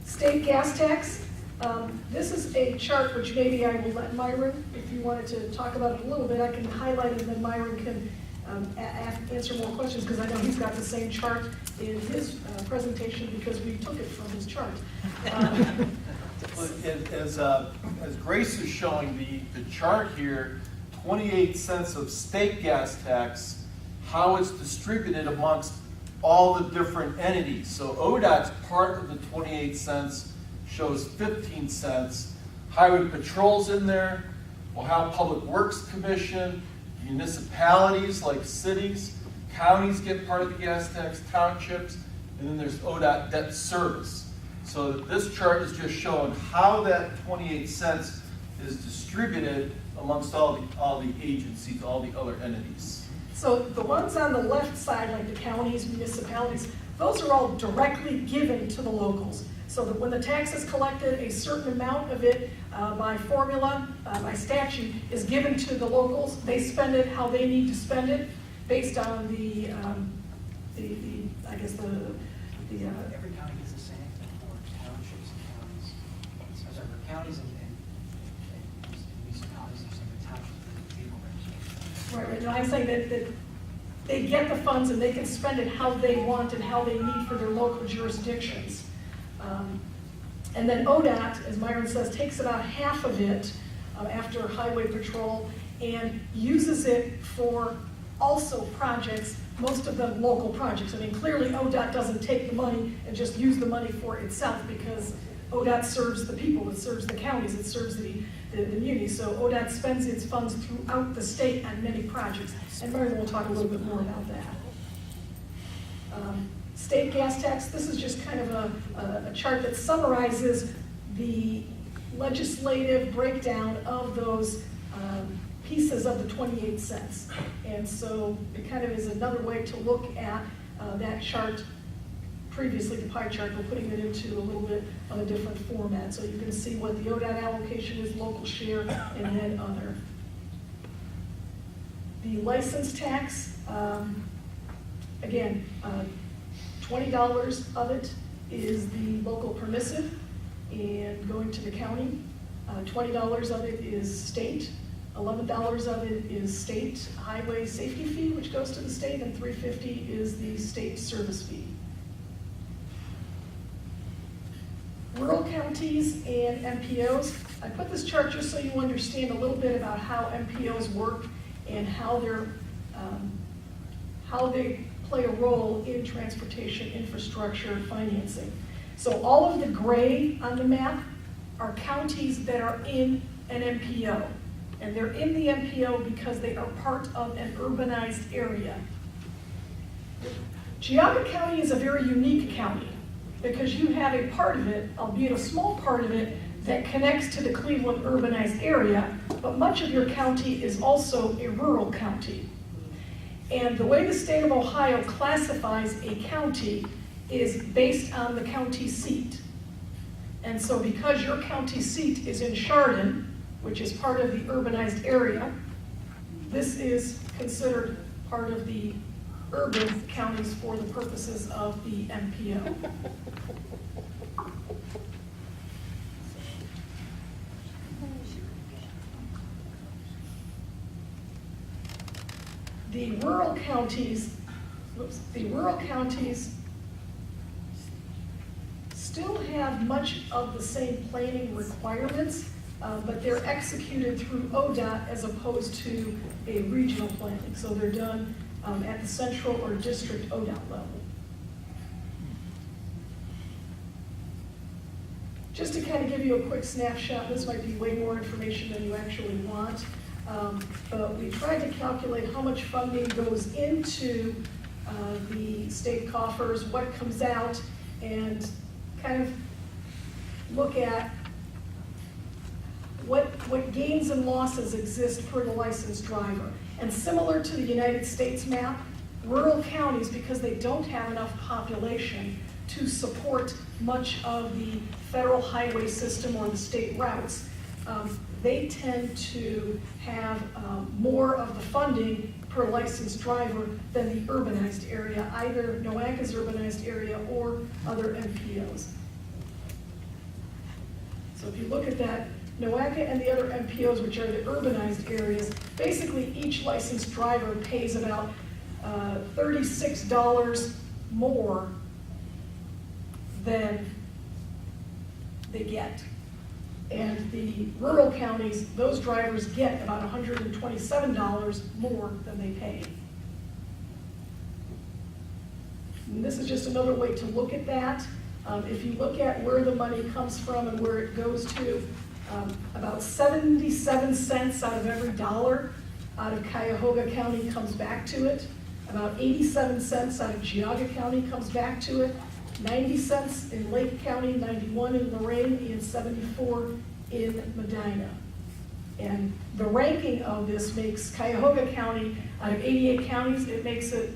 State gas tax. This is a chart which maybe I will let Myron, if you wanted to talk about it a little bit, I can highlight it and then Myron can answer more questions, because I know he's got the same chart in his presentation because we took it from his chart. As Grace is showing the chart here, 28 cents of state gas tax, how it's distributed amongst all the different entities. So ODOT's part of the 28 cents shows 15 cents. Highway Patrol's in there, Ohio Public Works Commission, municipalities like cities, counties get part of the gas tax, townships, and then there's ODOT debt service. So this chart is just showing how that 28 cents is distributed amongst all the agencies, all the other entities. So the ones on the left side, like the counties, municipalities, those are all directly given to the locals. So that when the tax is collected, a certain amount of it by formula, by statute, is given to the locals. They spend it how they need to spend it based on the I guess the Every county is the same, or townships and counties. So there are counties and municipalities, there's some townships and people. right. No, I'm saying that they get the funds and they can spend it how they want and how they need for their local jurisdictions. And then ODOT, as Myron says, takes about half of it after Highway Patrol and uses it for also projects, most of them local projects. I mean, clearly ODOT doesn't take the money and just use the money for itself, because ODOT serves the people, it serves the counties, it serves the munis. So ODOT spends its funds throughout the state on many projects. And Myron will talk a little bit more about that. State gas tax, this is just kind of a chart that summarizes the legislative breakdown of those pieces of the 28 cents. And so it kind of is another way to look at that chart. Previously, the pie chart, we're putting it into a little bit of a different format. So you can see what the ODOT allocation is, local share, and then other. The license tax, again, $20 of it is the local permissive and going to the county. $20 of it is state. $11 of it is state highway safety fee, which goes to the state, and $3.50 is the state service fee. Rural counties and MPOs. I put this chart just so you understand a little bit about how MPOs work and how they play a role in transportation infrastructure financing. So all of the gray on the map are counties that are in an MPO. And they're in the MPO because they are part of an urbanized area. Geauga County is a very unique county because you have a part of it, albeit a small part of it, that connects to the Cleveland urbanized area, but much of your county is also a rural county. And the way the state of Ohio classifies a county is based on the county seat. And so because your county seat is in Chardon, which is part of the urbanized area, this is considered part of the urban counties for the purposes of the MPO. The rural counties still have much of the same planning requirements, but they're executed through ODOT as opposed to a regional planning. So they're done at the central or district ODOT level. Just to kind of give you a quick snapshot, this might be way more information than you actually want. But we tried to calculate how much funding goes into the state coffers, what comes out, and kind of look at what gains and losses exist per the licensed driver. And similar to the United States map, rural counties, because they don't have enough population to support much of the federal highway system or the state routes, they tend to have more of the funding per licensed driver than the urbanized area, either NOACA's urbanized area or other MPOs. So if you look at that, NOACA and the other MPOs, which are the urbanized areas, basically each licensed driver pays about $36 more than they get. And the rural counties, those drivers get about $127 more than they pay. And this is just another way to look at that. If you look at where the money comes from and where it goes to, about 77 cents out of every dollar out of Cuyahoga County comes back to it. About 87 cents out of Geauga County comes back to it. 90 cents in Lake County, 91 in Lorain, and 74 in Medina. And the ranking of this makes Cuyahoga County, out of 88 counties, it makes it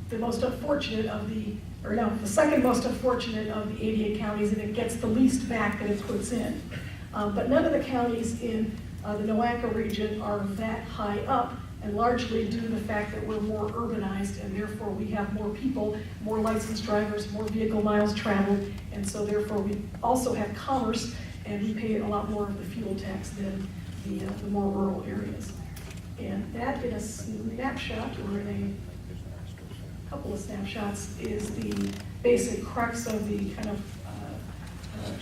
the most unfortunate of the, or no, the second most unfortunate of the 88 counties, and it gets the least back that it puts in. But none of the counties in the NOACA region are that high up, and largely due to the fact that we're more urbanized, and therefore we have more people, more licensed drivers, more vehicle miles traveled, and so therefore we also have commerce, and we pay a lot more of the fuel tax than the more rural areas. And that, in a snapshot, or in a couple of snapshots, is the basic crux of the kind of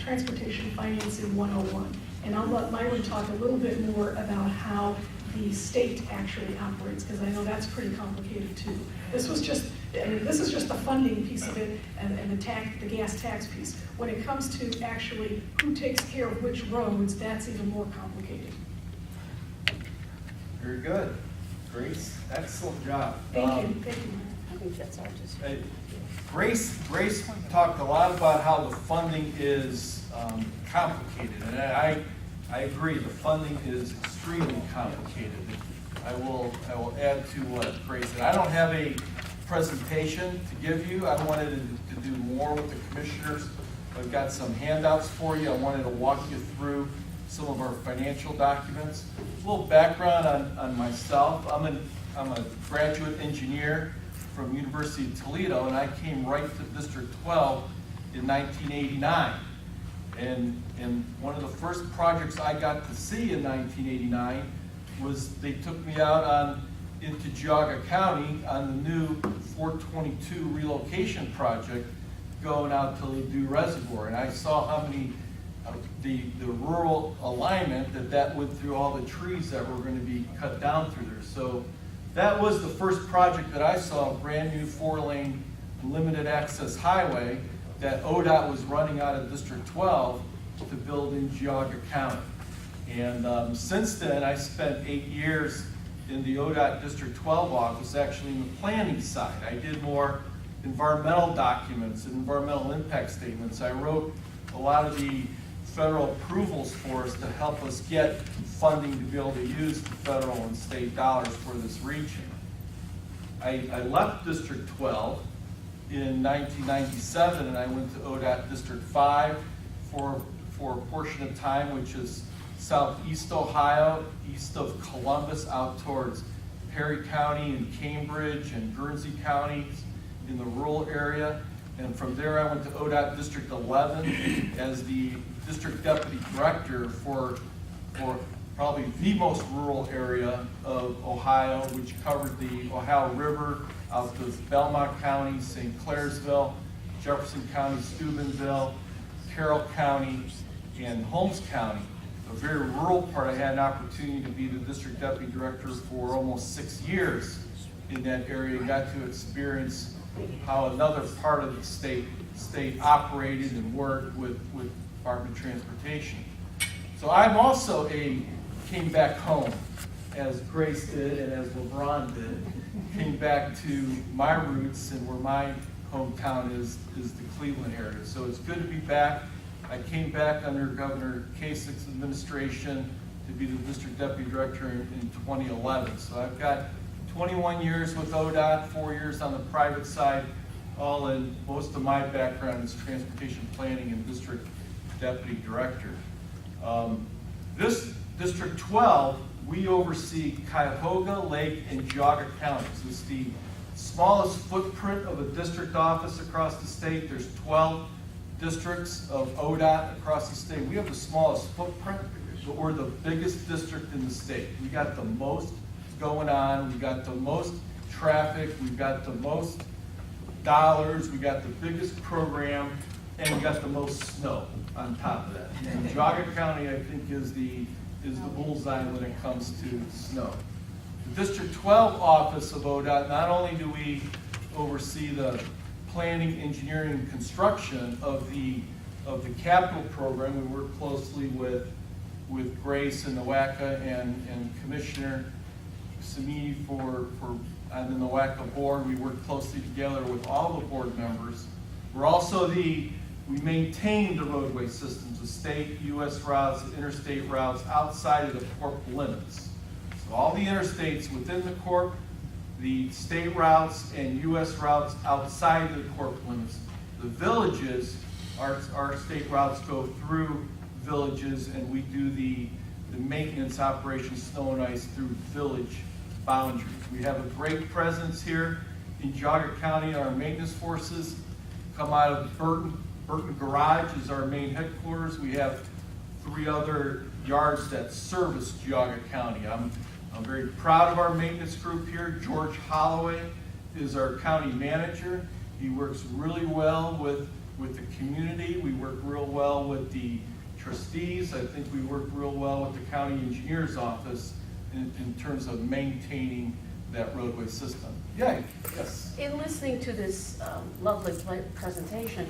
transportation financing 101. And I'll let Myron talk a little bit more about how the state actually operates, because I know that's pretty complicated too. This is just the funding piece of it, and the gas tax piece. When it comes to actually who takes care of which roads, that's even more complicated. Very good. Grace, excellent job. Thank you. I think that's all just. Grace talked a lot about how the funding is complicated, and I agree. The funding is extremely complicated. I will add to what Grace said. I don't have a presentation to give you. I wanted to do more with the commissioners. I've got some handouts for you. I wanted to walk you through some of our financial documents. A little background on myself. I'm a graduate engineer from University of Toledo, and I came right to District 12 in 1989. And one of the first projects I got to see in 1989 was they took me out into Geauga County on the new 422 relocation project going out to Ladue Reservoir. And I saw how many, the rural alignment that went through all the trees that were going to be cut down through there. So that was the first project that I saw, a brand new 4-lane limited access highway that ODOT was running out of District 12 to build in Geauga County. And since then, I spent 8 years in the ODOT District 12 office, actually in the planning side. I did more environmental documents and environmental impact statements. I wrote a lot of the federal approvals for us to help us get funding to be able to use the federal and state dollars for this region. I left District 12 in 1997, and I went to ODOT District 5 for a portion of time, which is southeast Ohio, east of Columbus, out towards Perry County and Cambridge and Guernsey counties in the rural area. And from there, I went to ODOT District 11 as the District Deputy Director for probably the most rural area of Ohio, which covered the Ohio River out to Belmont County, St. Clairsville, Jefferson County, Steubenville, Carroll County, and Holmes County. A very rural part. I had an opportunity to be the District Deputy Director for almost 6 years in that area. Got to experience how another part of the state operated and worked with Department of Transportation. So I'm also came back home, as Grace did and as LeBron did, came back to my roots and where my hometown is the Cleveland area. So it's good to be back. I came back under Governor Kasich's administration to be the District Deputy Director in 2011. So I've got 21 years with ODOT, 4 years on the private side, all in. Most of my background is transportation planning and district deputy director. This District 12, we oversee Cuyahoga, Lake, and Geauga counties. It's the smallest footprint of a district office across the state. There's 12 districts of ODOT across the state. We have the smallest footprint, but we're the biggest district in the state. We got the most going on, we got the most traffic, we've got the most dollars, we got the biggest program, and we got the most snow on top of that. And Geauga County, I think, is the bullseye when it comes to snow. The District 12 office of ODOT, not only do we oversee the planning, engineering, and construction of the capital program, we work closely with Grace and NOACA and Commissioner Samee on the NOACA board. We work closely together with all the board members. We're also we maintain the roadway systems, the state, U.S. routes, interstate routes outside of the corp limits. So all the interstates within the corp, the state routes and U.S. routes outside the corp limits. The villages, our state routes go through villages, and we do the maintenance operations, snow and ice, through village boundaries. We have a great presence here in Geauga County. Our maintenance forces come out of Burton Garage is our main headquarters. We have 3 other yards that service Geauga County. I'm very proud of our maintenance group here. George Holloway is our county manager. He works really well with the community. We work real well with the trustees. I think we work real well with the county engineer's office in terms of maintaining that roadway system. Yeah, yes. In listening to this lovely presentation,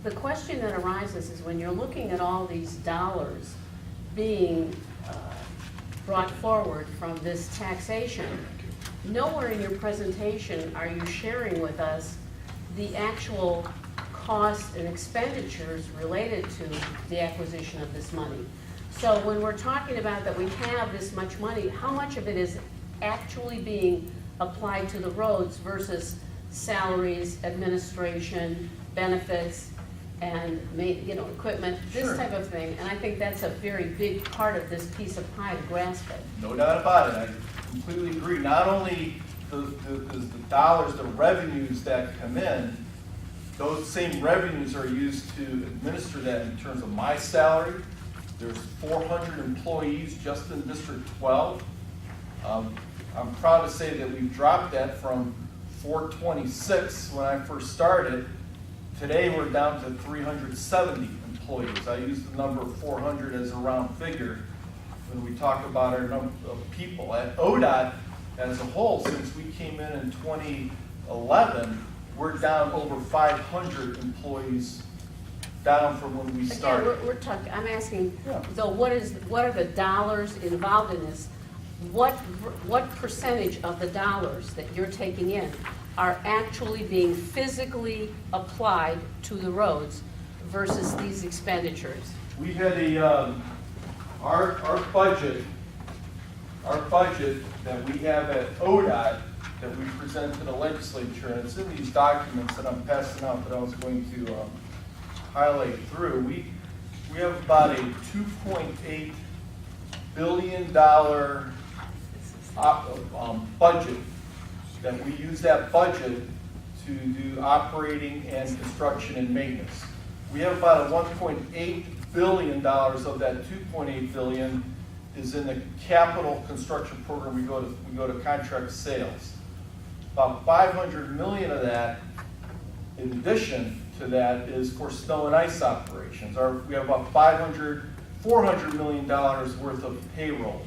the question that arises is when you're looking at all these dollars being brought forward from this taxation, nowhere in your presentation are you sharing with us the actual costs and expenditures related to the acquisition of this money. So when we're talking about that we have this much money, how much of it is actually being applied to the roads versus salaries, administration, benefits, and equipment, this Sure. type of thing? And I think that's a very big part of this piece of pie to grasp it. No doubt about it. I completely agree. Not only does the dollars, the revenues that come in, those same revenues are used to administer that in terms of my salary. There's 400 employees just in District 12. I'm proud to say that we've dropped that from 426 when I first started. Today we're down to 370 employees. I use the number 400 as a round figure when we talk about our number of people. At ODOT as a whole, since we came in 2011, we're down over 500 employees down from when we started. Again, we're talking, I'm asking, Yeah. so what are the dollars involved in this? What percentage of the dollars that you're taking in are actually being physically applied to the roads versus these expenditures? We had our budget that we have at ODOT that we present to the legislature, and it's in these documents that I'm passing out that I was going to highlight through. We have about a $2.8 billion budget that we use that budget to do operating and construction and maintenance. We have about a $1.8 billion of that $2.8 billion is in the capital construction program. We go to contract sales. About $500 million of that, in addition to that, is for snow and ice operations. We have about $400 million worth of payroll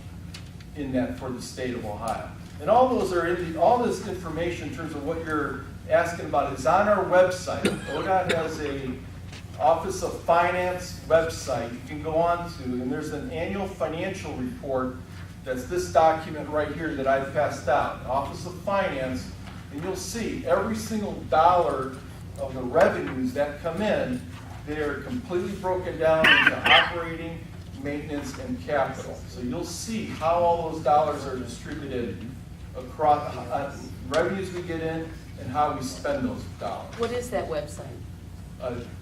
in that for the state of Ohio. And all those are all this information in terms of what you're asking about is on our website. ODOT has a Office of Finance website you can go on to, and there's an annual financial report that's this document right here that I've passed out, Office of Finance, and you'll see every single dollar of the revenues that come in, they're completely broken down into operating, maintenance, and capital. So you'll see how all those dollars are distributed across revenues we get in and how we spend those dollars. What is that website?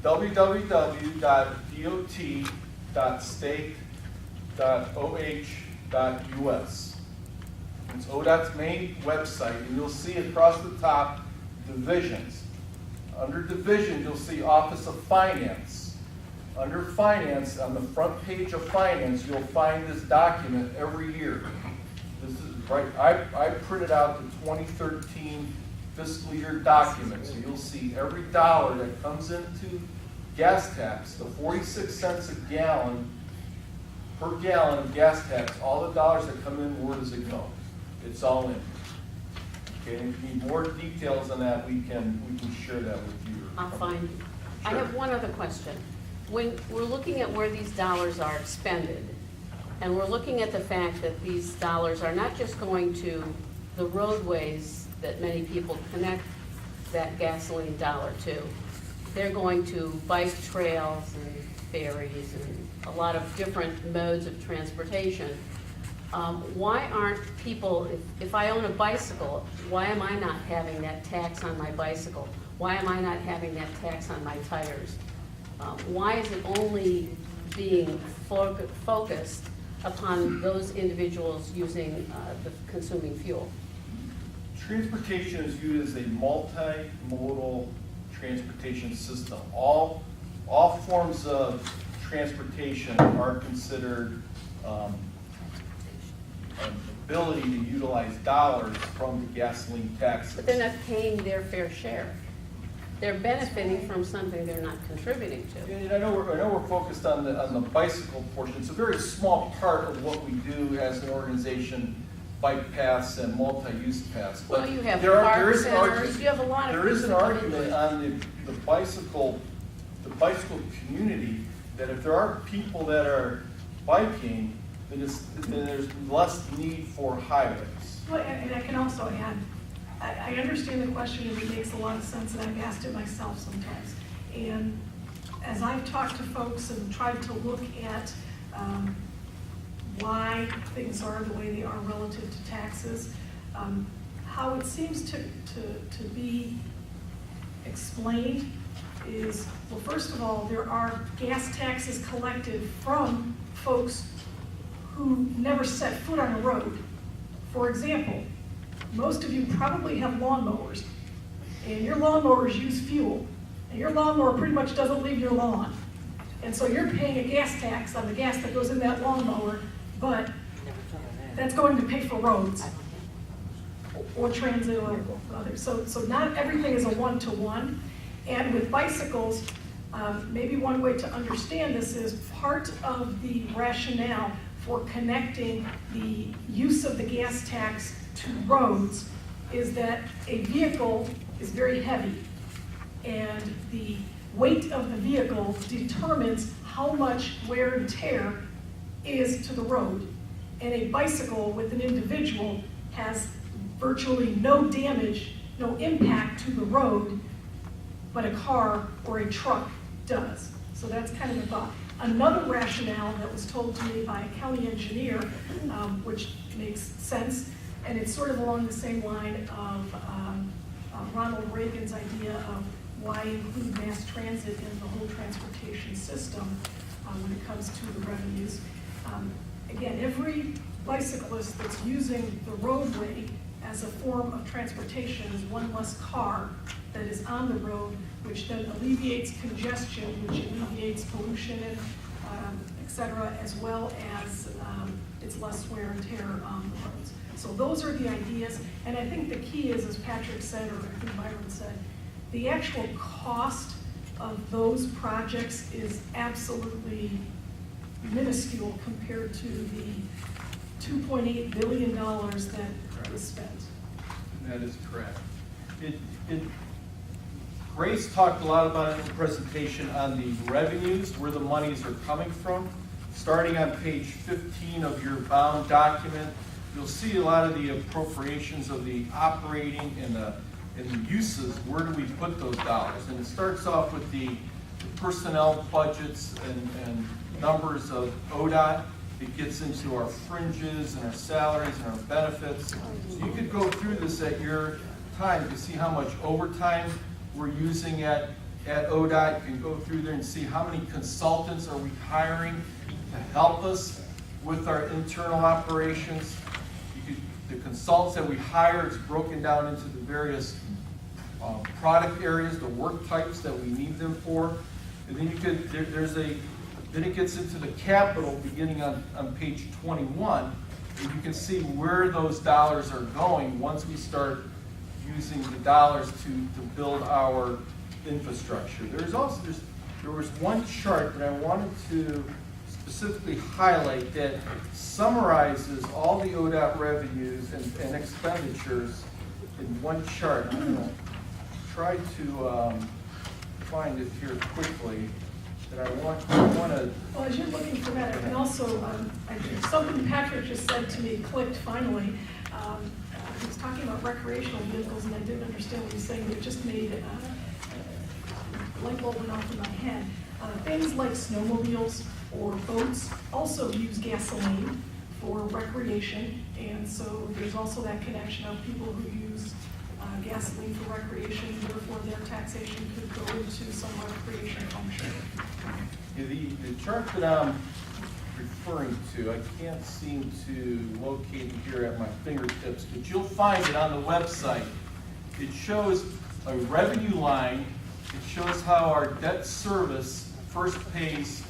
www.dot.state.oh.us. It's ODOT's main website, and you'll see across the top divisions. Under division, you'll see Office of Finance. Under Finance, on the front page of Finance, you'll find this document every year. This is right. I printed out the 2013 fiscal year document, so you'll see every dollar that comes into gas tax, the 46 cents a gallon per gallon of gas tax, all the dollars that come in, where does it go? It's all in. Okay, and if you need more details on that, we can share that with you. I'll find you. I Sure. have one other question. When we're looking at where these dollars are expended, and we're looking at the fact that these dollars are not just going to the roadways that many people connect that gasoline dollar to, they're going to bike trails and ferries and a lot of different modes of transportation. Why aren't people, if I own a bicycle, why am I not having that tax on my bicycle? Why am I not having that tax on my tires? Why is it only being focused upon those individuals using consuming fuel? Transportation is viewed as a multimodal transportation system. All forms of transportation are considered an ability to utilize dollars from the gasoline taxes. But they're not paying their fair share. They're benefiting from something they're not contributing to. And I know we're focused on the bicycle portion. It's a very small part of what we do as an organization, bike paths and multi-use paths. But Well, you have there park is an centers, argument- you have a lot of There is things an that come into argument it. on the bicycle community that if there are people that are biking, then there's less need for highways. Well, and I can also add, I understand the question, and it makes a lot of sense, and I've asked it myself sometimes. And as I've talked to folks and tried to look at why things are the way they are relative to taxes, how it seems to be explained is, well, first of all, there are gas taxes collected from folks who never set foot on a road. For example, most of you probably have lawnmowers, and your lawnmowers use fuel, and your lawnmower pretty much doesn't leave your lawn. And so you're paying a gas tax on the gas that goes in that lawnmower, but that's going to pay for roads or transit or others. So not everything is a one-to-one. And with bicycles, maybe one way to understand this is part of the rationale for connecting the use of the gas tax to roads is that a vehicle is very heavy, and the weight of the vehicle determines how much wear and tear is to the road. And a bicycle with an individual has virtually no damage, no impact to the road, but a car or a truck does. So that's kind of the thought. Another rationale that was told to me by a county engineer, which makes sense, and it's sort of along the same line of Ronald Reagan's idea of why include mass transit in the whole transportation system when it comes to the revenues. Again, every bicyclist that's using the roadway as a form of transportation is one less car that is on the road, which then alleviates congestion, which alleviates pollution, and et cetera, as well as it's less wear and tear on the roads. So those are the ideas, and I think the key is, as Patrick said, or I think Byron said, the actual cost of those projects is absolutely minuscule compared to the $2.8 billion that is spent. That is correct. Grace talked a lot about it in the presentation on the revenues, where the monies are coming from. Starting on page 15 of your bound document, you'll see a lot of the appropriations of the operating and the uses. Where do we put those dollars? And it starts off with the personnel budgets and numbers of ODOT. It gets into our fringes and our salaries and our benefits. So you could go through this at your time to see how much overtime we're using at ODOT. You can go through there and see how many consultants are we hiring to help us with our internal operations. The consultants that we hire, it's broken down into the various product areas, the work types that we need them for. And then then it gets into the capital beginning on page 21, and you can see where those dollars are going once we start using the dollars to build our infrastructure. There was one chart that I wanted to specifically highlight that summarizes all the ODOT revenues and expenditures in one chart. I'm going to try to find it here quickly. That I want to. Well, as you're looking for that, I can also, something Patrick just said to me clicked finally. He was talking about recreational vehicles, and I didn't understand what he was saying, but it just made a light bulb went off in my head. Things like snowmobiles or boats also use gasoline for recreation, and so there's also that connection of people who use gasoline for recreation, therefore their taxation could go into some recreation function. Yeah, the chart that I'm referring to, I can't seem to locate it here at my fingertips, but you'll find it on the website. It shows a revenue line. It shows how our debt service first pays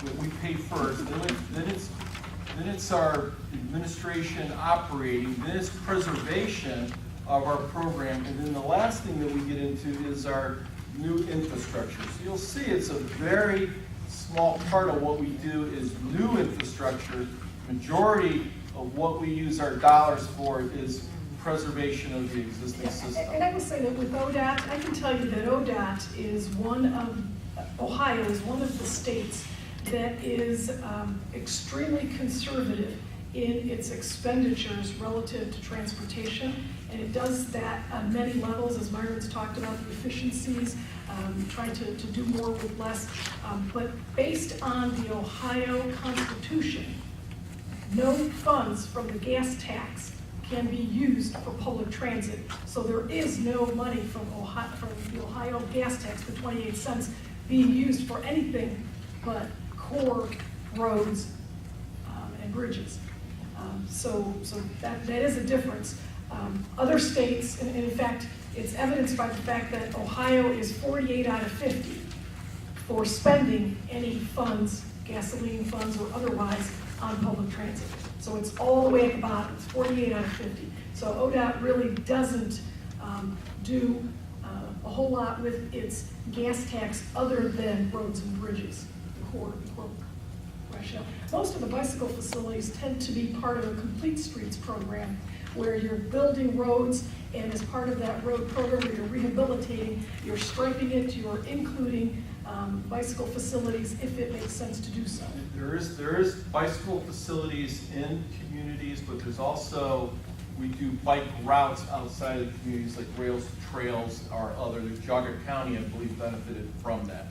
what we pay first. Then it's our administration operating. Then it's preservation of our program, and then the last thing that we get into is our new infrastructure. So you'll see it's a very small part of what we do is new infrastructure. Majority of what we use our dollars for is preservation of the existing system. And I will say that with ODOT, I can tell you that ODOT is Ohio is one of the states that is extremely conservative in its expenditures relative to transportation, and it does that on many levels, as Myron's talked about, the efficiencies, trying to do more with less. But based on the Ohio Constitution, no funds from the gas tax can be used for public transit. So there is no money from the Ohio gas tax, the 28 cents, being used for anything but core roads and bridges. So that is a difference. Other states, and in fact, it's evidenced by the fact that Ohio is 48 out of 50 for spending any funds, gasoline funds or otherwise, on public transit. So it's all the way at the bottom. It's 48 out of 50. So ODOT really doesn't do a whole lot with its gas tax other than roads and bridges, the core rationale. Most of the bicycle facilities tend to be part of a complete streets program where you're building roads, and as part of that road program where you're rehabilitating, you're striping it, you're including bicycle facilities if it makes sense to do so. There is bicycle facilities in communities, but there's also, we do bike routes outside of the communities like rails, trails, or other. The Geauga County, I believe, benefited from that.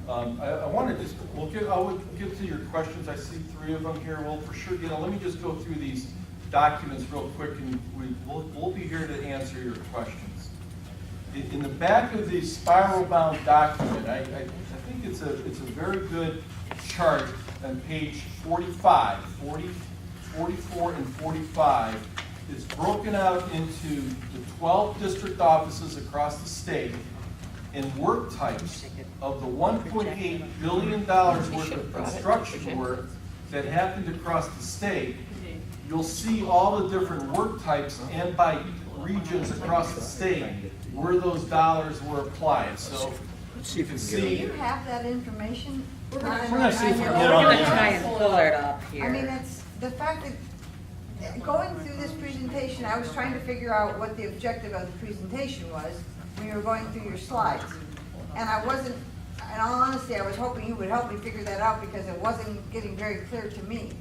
I want to just, I'll get to your questions. I see 3 of them here. We'll for sure get on. Let me just go through these documents real quick, and we'll be here to answer your questions. In the back of the spiral-bound document, I think it's a very good chart on page 45, 44, and 45. It's broken out into the 12 district offices across the state and work types of the $1.8 billion worth of construction work that happened across the state. You'll see all the different work types and by regions across the state where those dollars were applied. So you can Do see. you have that information? We're gonna see if we can get We're on going to it. try and pull it up I mean, here. it's the fact that going through this presentation, I was trying to figure out what the objective of the presentation was when you were going through your slides. And I wasn't, in all honesty, I was hoping you would help me figure that out because it wasn't getting very clear to me.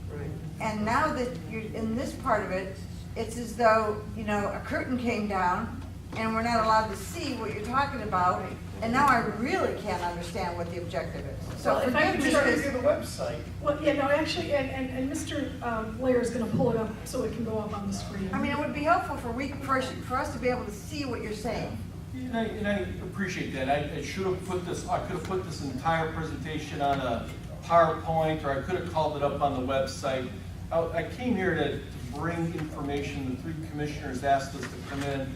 And now that you're in this part of it, it's as though, you know, a curtain came down and we're not allowed to see what you're talking about, and now I really can't understand what the objective is. So Well, if I could forgive start me with this. the website. Well, yeah, no, actually, and Mr. Blair is gonna pull it up so it can go up on the screen. I mean, it would be helpful for us to be able to see what you're saying. And I appreciate that. I should have put this, I could have put this entire presentation on a PowerPoint, or I could have called it up on the website. I came here to bring information. The 3 commissioners asked us to come in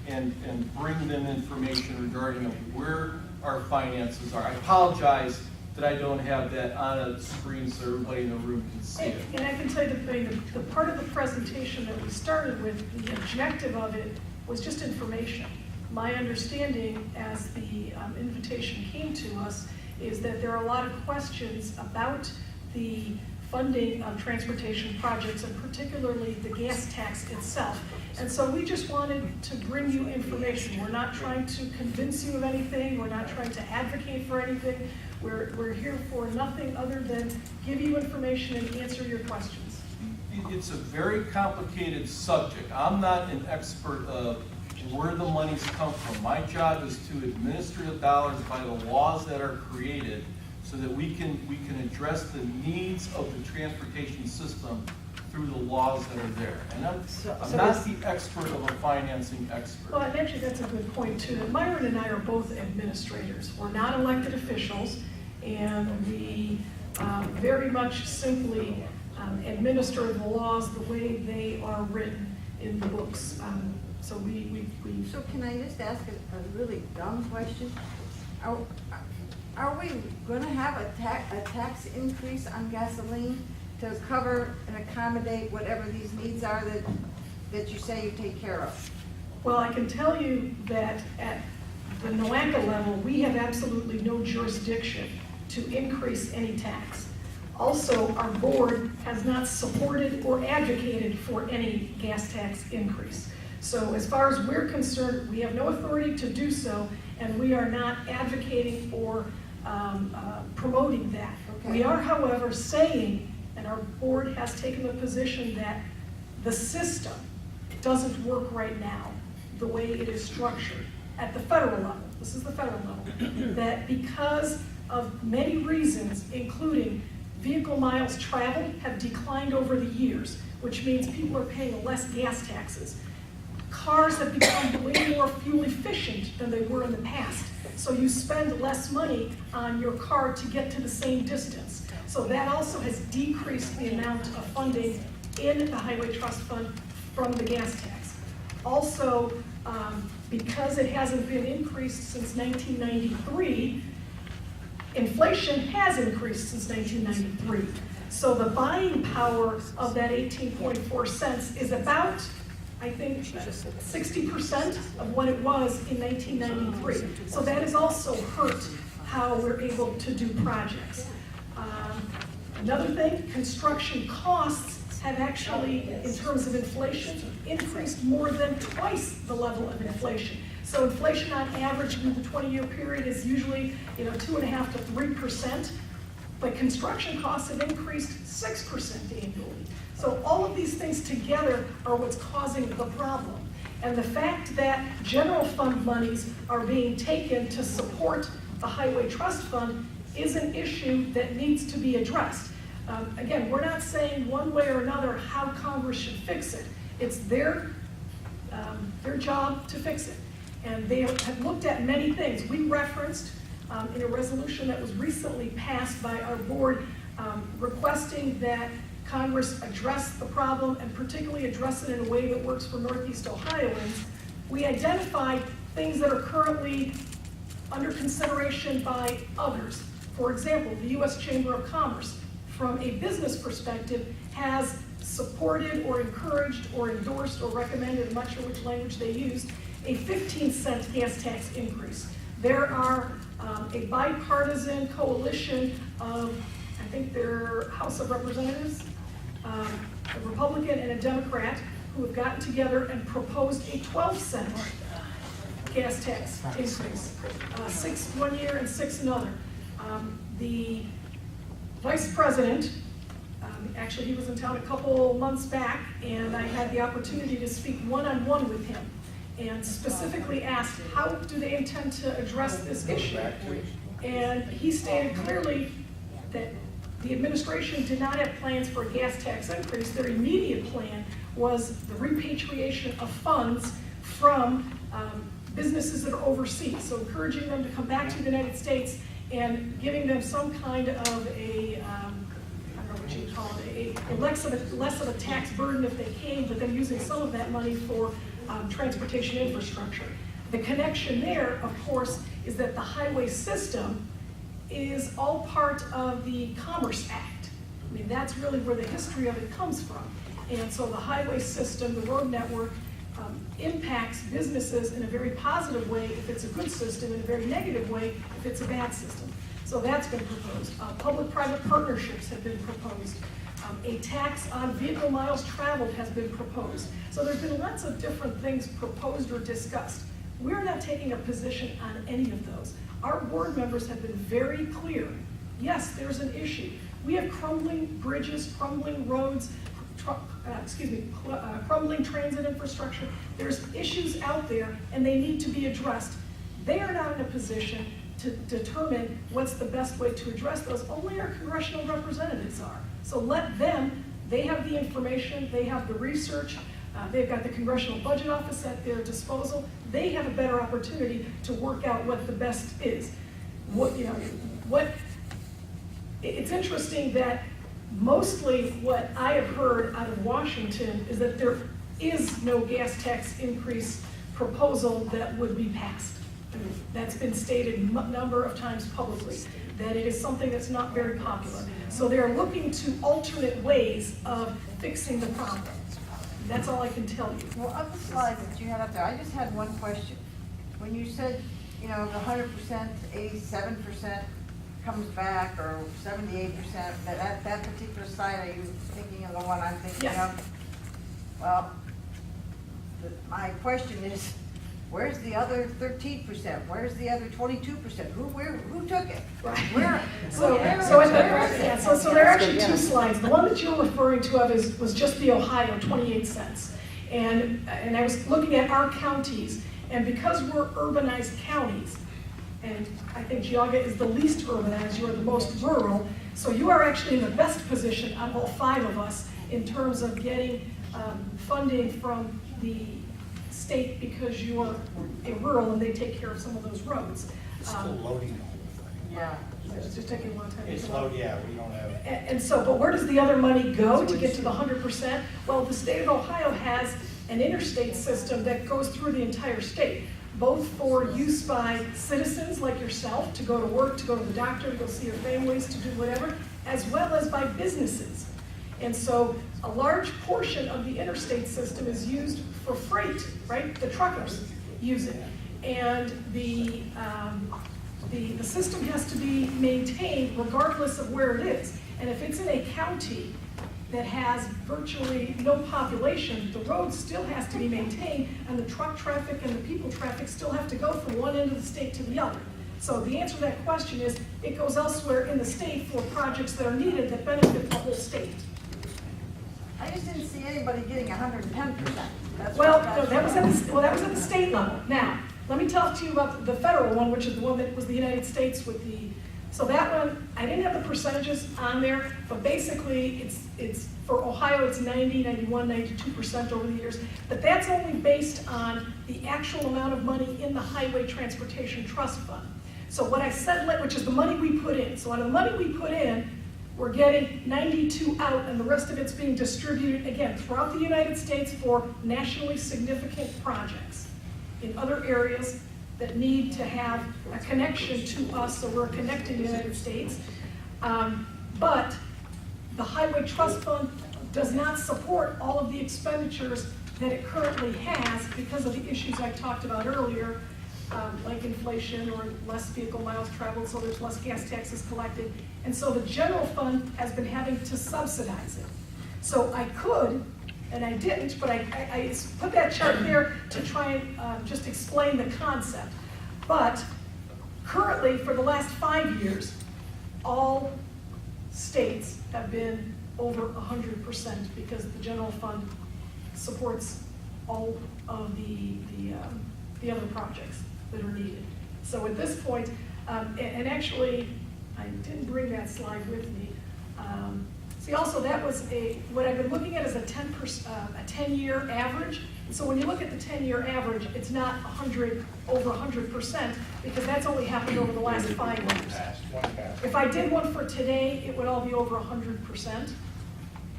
and bring them information regarding where our finances are. I apologize that I don't have that on a screen so everybody in the room can see it. And I can tell you the part of the presentation that we started with, the objective of it was just information. My understanding as the invitation came to us is that there are a lot of questions about the funding of transportation projects, and particularly the gas tax itself. And so we just wanted to bring you information. We're not trying to convince you of anything. We're not trying to advocate for anything. We're here for nothing other than give you information and answer your questions. It's a very complicated subject. I'm not an expert of where the monies come from. My job is to administer the dollars by the laws that are created so that we can address the needs of the transportation system through the laws that are there. And I'm not the expert of a financing expert. Well, and actually, that's a good point, too. And Myron and I are both administrators. We're not elected officials, and we very much simply administer the laws the way they are written in the books. So So can I just ask a really dumb question? Are we gonna have a tax increase on gasoline to cover and accommodate whatever these needs are that you say you take care of? Well, I can tell you that at the NOACA level, we have absolutely no jurisdiction to increase any tax. Also, our board has not supported or advocated for any gas tax increase. So as far as we're concerned, we have no authority to do so, and we are not advocating or promoting that. Okay. We are, however, saying, and our board has taken the position that the system doesn't work right now the way it is structured at the federal level. This is the federal level. That because of many reasons, including vehicle miles traveled have declined over the years, which means people are paying less gas taxes. Cars have become way more fuel efficient than they were in the past. So you spend less money on your car to get to the same distance. So that also has decreased the amount of funding in the Highway Trust Fund from the gas tax. Also, because it hasn't been increased since 1993, inflation has increased since 1993. So the buying power of that 18.4 cents is about, I think, 60% of what it was in 1993. So that has also hurt how we're able to do projects. Another thing, construction costs have actually, in terms of inflation, increased more than twice the level of inflation. So inflation on average in the 20-year period is usually 2.5% to 3%, but construction costs have increased 6% annually. So all of these things together are what's causing the problem. And the fact that general fund monies are being taken to support the Highway Trust Fund is an issue that needs to be addressed. Again, we're not saying one way or another how Congress should fix it. It's their job to fix it. And they have looked at many things. We referenced in a resolution that was recently passed by our board requesting that Congress address the problem and particularly address it in a way that works for Northeast Ohioans. We identified things that are currently under consideration by others. For example, the U.S. Chamber of Commerce, from a business perspective, has supported or encouraged or endorsed or recommended, I'm not sure which language they used, a 15-cent gas tax increase. There are a bipartisan coalition of, I think they're House of Representatives, a Republican and a Democrat, who have gotten together and proposed a 12-cent gas tax increase, 6 one year and 6 another. The Vice President, actually he was in town a couple months back, and I had the opportunity to speak one-on-one with him. and specifically asked, how do they intend to address this issue? And he stated clearly that the administration did not have plans for a gas tax increase. Their immediate plan was the repatriation of funds from businesses that are overseas. So encouraging them to come back to the United States and giving them some kind of a, I don't know what you would call it, a less of a tax burden if they came, but then using some of that money for transportation infrastructure. The connection there, of course, is that the highway system is all part of the Commerce Act. I mean, that's really where the history of it comes from. And so the highway system, the road network, impacts businesses in a very positive way if it's a good system, in a very negative way if it's a bad system. So that's been proposed. Public-private partnerships have been proposed. A tax on vehicle miles traveled has been proposed. So there's been lots of different things proposed or discussed. We're not taking a position on any of those. Our board members have been very clear. Yes, there's an issue. We have crumbling bridges, crumbling roads, crumbling transit infrastructure. There's issues out there and they need to be addressed. They are not in a position to determine what's the best way to address those. Only our congressional representatives are. So let them, they have the information, they have the research, they've got the Congressional Budget Office at their disposal. They have a better opportunity to work out what the best is. It's interesting that mostly what I have heard out of Washington is that there is no gas tax increase proposal that would be passed. That's been stated a number of times publicly, that it is something that's not very popular. So they're looking to alternate ways of fixing the problem. That's all I can tell you. Well, of the slides that you had up there, I just had one question. When you said, the 100%, 87% comes back, or 78%, that particular slide, are you thinking of the one I'm thinking Yes. of? Well, my question is, where's the other 13%? Where's the other 22%? Who took it? Where? So there are actually two slides. The one that you're referring to was just the Ohio, 28 cents. And I was looking at our counties, and because we're urbanized counties, and I think Geauga is the least urbanized, you are the most rural, so you are actually in the best position out of all 5 of us in terms of getting funding from the state, because you are a rural and they take care of some of those roads. It's still loading the whole thing. Yeah. It's just taking a long time. It's low, yeah, we don't have. And so, but where does the other money go to get to the 100%? Well, the state of Ohio has an interstate system that goes through the entire state, both for use by citizens like yourself to go to work, to go to the doctor, to go see your families, to do whatever, as well as by businesses. And so a large portion of the interstate system is used for freight, right? The truckers use it. And the system has to be maintained regardless of where it is. And if it's in a county that has virtually no population, the road still has to be maintained, and the truck traffic and the people traffic still have to go from one end of the state to the other. So the answer to that question is, it goes elsewhere in the state for projects that are needed that benefit the whole state. I just didn't see anybody getting 110%. Well, no, that was at the state level. Now, let me talk to you about the federal one, which is the one that was the United States with the, so that one, I didn't have the percentages on there, but basically it's for Ohio, it's 90, 91, 92% over the years, but that's only based on the actual amount of money in the Highway Transportation Trust Fund. So what I said, which is the money we put in. So out of the money we put in, we're getting 92 out, and the rest of it's being distributed, again, throughout the United States for nationally significant projects in other areas that need to have a connection to us, so we're connecting the United States. But the Highway Trust Fund does not support all of the expenditures that it currently has because of the issues I talked about earlier, like inflation or less vehicle miles traveled, so there's less gas taxes collected. And so the general fund has been having to subsidize it. So I could, and I didn't, but I put that chart there to try and just explain the concept. But currently, for the last 5 years, all states have been over 100% because the general fund supports all of the other projects that are needed. So at this point, and actually, I didn't bring that slide with me. See, also that was what I've been looking at is a 10-year average. So when you look at the 10-year average, it's not over 100%, because that's only happened over the last 5 years. If I did one for today, it would all be over 100%.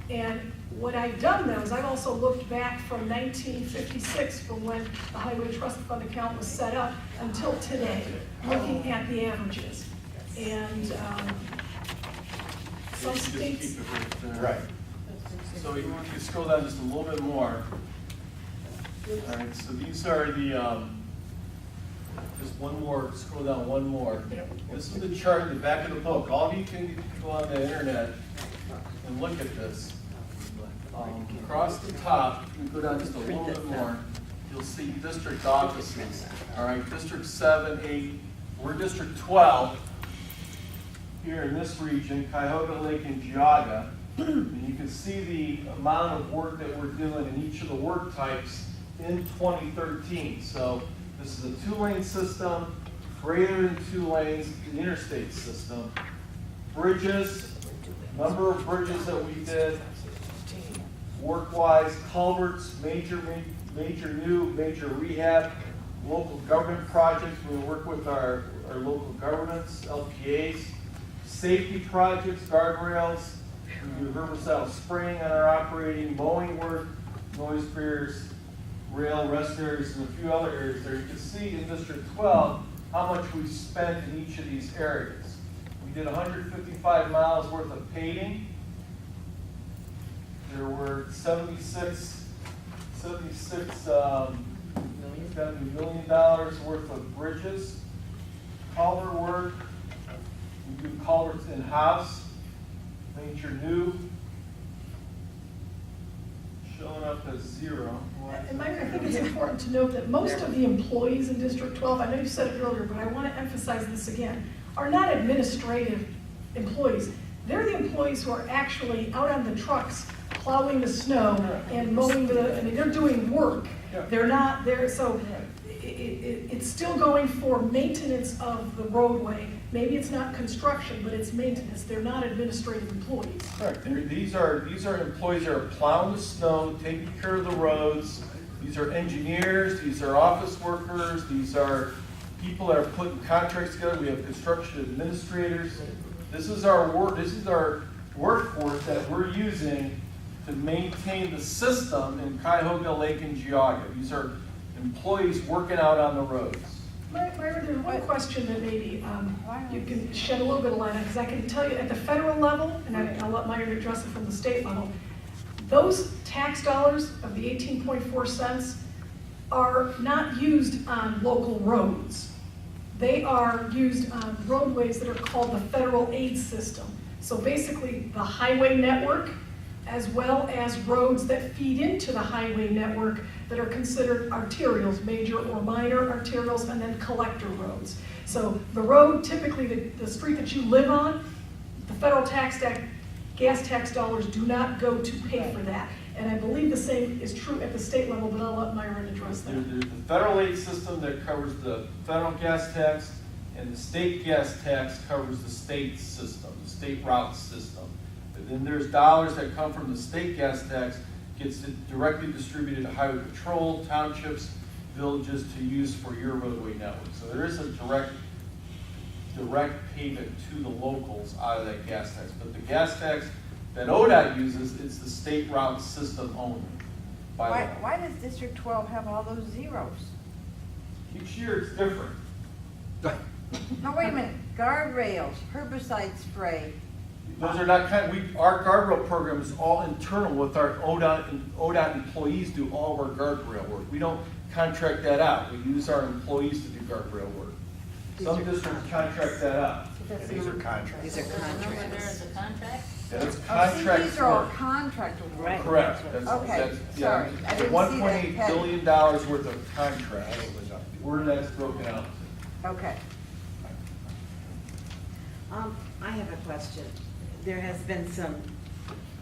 And what I've done though is I've also looked back from 1956, from when the Highway Trust Fund account was set up, until today, looking at the averages. And some Just states, keep it right there. Right. So you can scroll down just a little bit more. All right, so these are the, just one more, scroll down one more. This is the chart in the back of the book. All of you can go on the internet and look at this. Across the top, you go down just a little bit more, you'll see district offices. All right, District 7, 8, we're District 12 here in this region, Cuyahoga Lake and Geauga. And you can see the amount of work that we're doing in each of the work types in 2013. So this is a 2-lane system, greater than 2 lanes, the interstate system. Bridges, number of bridges that we did, work-wise, culverts, major new, major rehab, local government projects, we work with our local governments, LPAs, safety projects, guardrails, we do herbicidal spraying on our operating, mowing work, noise barriers, rail rest areas, and a few other areas there. You can see in District 12 how much we spent in each of these areas. We did 155 miles worth of paving. There were 76 $70 million worth of bridges, culvert work. We do culverts in-house, major new, showing up as 0. and Mike, I think it's important to note that most of the employees in District 12, I know you said it earlier, but I want to emphasize this again, are not administrative employees. They're the employees who are actually out on the trucks plowing the snow and mowing I mean, they're doing work. They're not there, so it's still going for maintenance of the roadway. Maybe it's not construction, but it's maintenance. They're not administrative employees. Correct. These are employees that are plowing the snow, taking care of the roads. These are engineers, these are office workers, these are people that are putting contracts together. We have construction administrators. This is our workforce that we're using to maintain the system in Cuyahoga Lake and Geauga. These are employees working out on the roads. Myra, there's one question that maybe you can shed a little bit of light on, because I can tell you at the federal level, and I'll let Myra address it from the state level, those tax dollars of the 18.4 cents are not used on local roads. They are used on roadways that are called the federal aid system. So basically the highway network, as well as roads that feed into the highway network that are considered arterials, major or minor arterials, and then collector roads. So the road, typically the street that you live on, the federal gas tax dollars do not go to pay for that. And I believe the same is true at the state level, but I'll let Myron address that. There's the federal aid system that covers the federal gas tax, and the state gas tax covers the state system, the state route system. But then there's dollars that come from the state gas tax, gets directly distributed to highway patrol, townships, villages to use for your roadway network. So there is a direct payment to the locals out of that gas tax. But the gas tax that ODOT uses, it's the state route system only. Why does District 12 have all those zeros? Each year it's different. No, wait a minute, guardrails, herbicide spray. Those are not our guardrail program is all internal with our ODOT employees do all of our guardrail work. We don't contract that out. We use our employees to do guardrail work. Some districts contract that out. These are contracts. These are contracts. There's a contract? That's Oh, see, contract these are all work. contract work. Correct. Okay, sorry. I didn't see that $1.8 heading. billion worth of contracts. Where that's broken out. Okay. I have a question. There has been some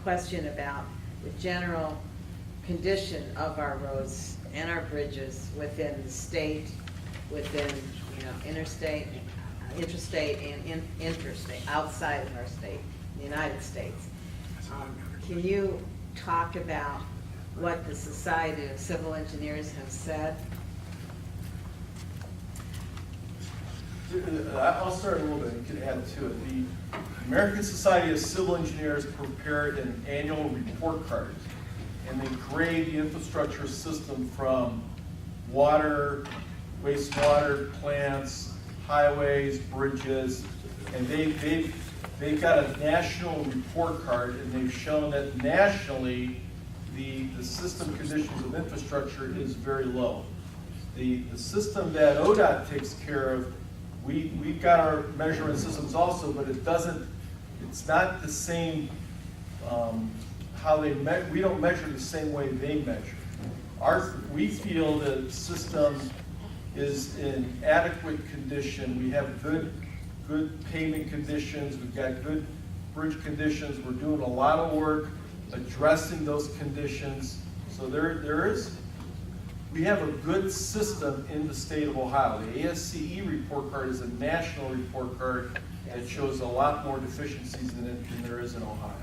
question about the general condition of our roads and our bridges within the state, within, interstate, interstate and interstate, outside of our state, the United States. Can you talk about what the Society of Civil Engineers have said? I'll start a little bit and can add to it. The American Society of Civil Engineers prepared an annual report card, and they grade the infrastructure system from water, wastewater plants, highways, bridges, and they've got a national report card, and they've shown that nationally the system conditions of infrastructure is very low. The system that ODOT takes care of, we've got our measurement systems also, but it's not the same, we don't measure the same way they measure. We feel the system is in adequate condition. We have good pavement conditions, we've got good bridge conditions, we're doing a lot of work addressing those conditions. So we have a good system in the state of Ohio. The ASCE report card is a national report card that shows a lot more deficiencies than there is in Ohio.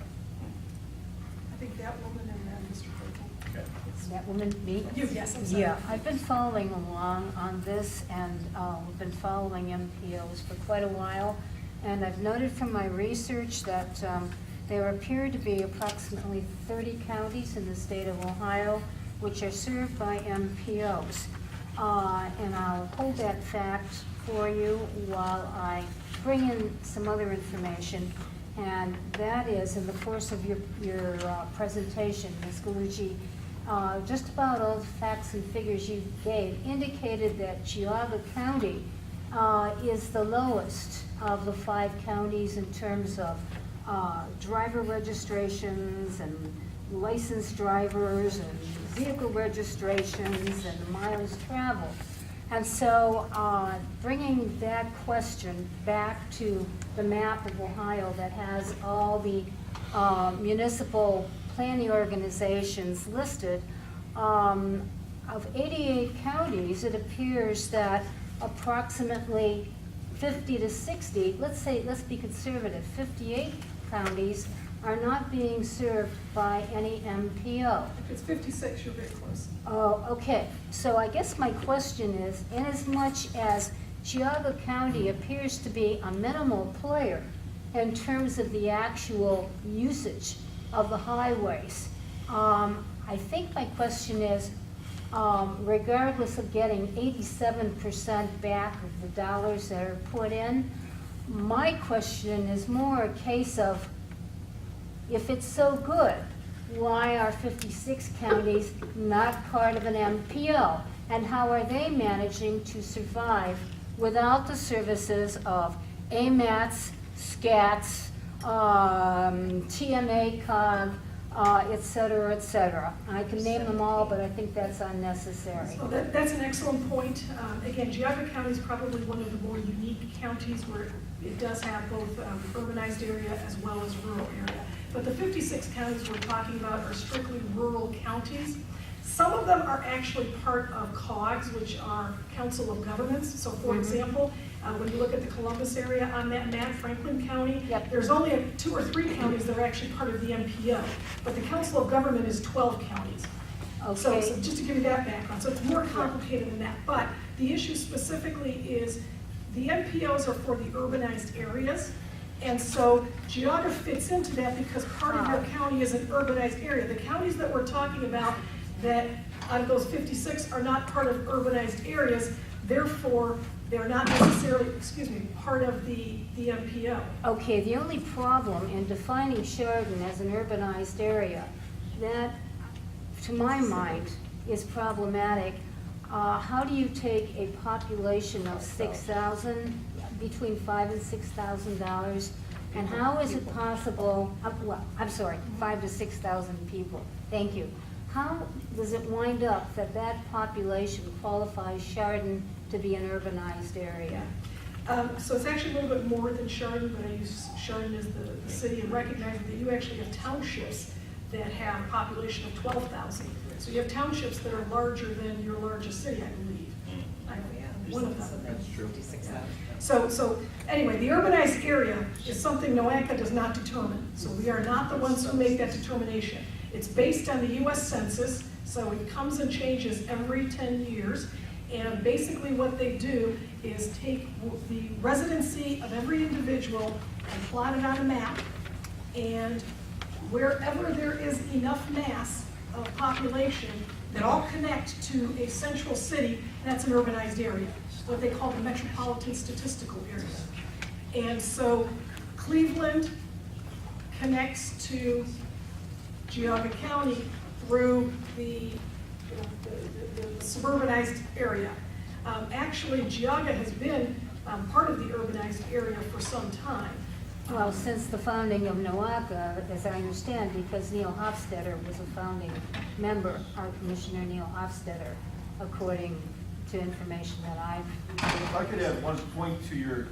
I think that woman and then Mr. Claypool. Okay. That woman, me? Yes, I'm sorry. Yeah, I've been following along on this, and we've been following MPOs for quite a while, and I've noted from my research that there appear to be approximately 30 counties in the state of Ohio which are served by MPOs. And I'll hold that fact for you while I bring in some other information. And that is, in the course of your presentation, Ms. Gallucci, just about all the facts and figures you gave indicated that Geauga County is the lowest of the 5 counties in terms of driver registrations and licensed drivers and vehicle registrations and miles traveled. And so bringing that question back to the map of Ohio that has all the municipal planning organizations listed, of 88 counties, it appears that approximately 50 to 60, let's be conservative, 58 counties are not being served by any MPO. If it's 56, you're very close. Oh, okay. So I guess my question is, inasmuch as Geauga County appears to be a minimal player in terms of the actual usage of the highways, I think my question is, regardless of getting 87% back of the dollars that are put in, my question is more a case of, if it's so good, why are 56 counties not part of an MPO? And how are they managing to survive without the services of AMATs, SCATs, TMA COG, et cetera, et cetera? I can name them all, but I think that's unnecessary. So that's an excellent point. Again, Geauga County is probably one of the more unique counties where it does have both urbanized area as well as rural area. But the 56 counties we're talking about are strictly rural counties. Some of them are actually part of COGs, which are Council of Governments. So for example, when you look at the Columbus area on that map, Franklin County, there's only 2 or 3 counties that are actually part of the MPO. But the Council of Government is 12 counties. Okay. So just to give you that background, so it's more complicated than that. But the issue specifically is the MPOs are for the urbanized areas. And so Geauga fits into that because part of your county is an urbanized area. The counties that we're talking about that out of those 56 are not part of urbanized areas, therefore they're not necessarily, part of the MPO. Okay, the only problem in defining Chardon as an urbanized area, that, to my mind, is problematic. How do you take a population of 6,000, between $5,000 and $6,000, and how is it possible, 5,000 to 6,000 people, thank you. How does it wind up that that population qualifies Chardon to be an urbanized area? So it's actually a little bit more than Chardon, but I use Chardon as the city and recognizing that you actually have townships that have a population of 12,000. So you have townships that are larger than your largest city, I believe. One of them. That's true. So anyway, the urbanized area is something NOACA does not determine. So we are not the ones who make that determination. It's based on the US Census, so it comes and changes every 10 years. And basically what they do is take the residency of every individual and plot it on a map. And wherever there is enough mass of population that all connect to a central city, that's an urbanized area, what they call the metropolitan statistical area. And so Cleveland connects to Geauga County through the suburbanized area. Actually, Geauga has been part of the urbanized area for some time. Well, since the founding of NOACA, as I understand, because Neil Hofstadter was a founding member, our Commissioner Neil Hofstadter, according to information that I've. If I could add one point to your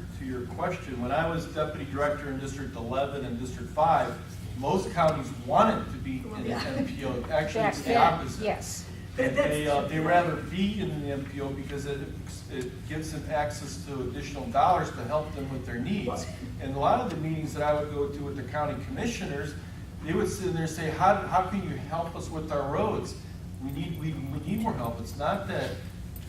question, when I was deputy director in District 11 and District 5, most counties wanted to be in the MPO. Actually, it's the opposite. Yes. And they rather be in the MPO because it gives them access to additional dollars to help them with their needs. And a lot of the meetings that I would go to with the county commissioners, they would sit there and say, how can you help us with our roads? We need more help. It's not that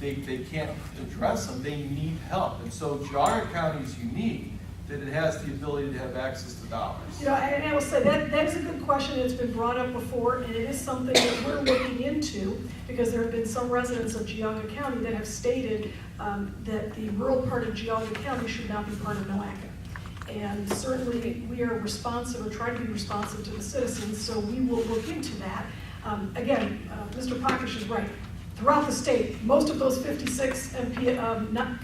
they can't address them, they need help. And so Geauga County is unique that it has the ability to have access to dollars. You know, and I will say that is a good question. It's been brought up before, and it is something that we're looking into because there have been some residents of Geauga County that have stated that the rural part of Geauga County should not be part of NOACA. And certainly we are responsive, or try to be responsive to the citizens, so we will look into that. Again, Mr. Pakish is right. Throughout the state, most of those 56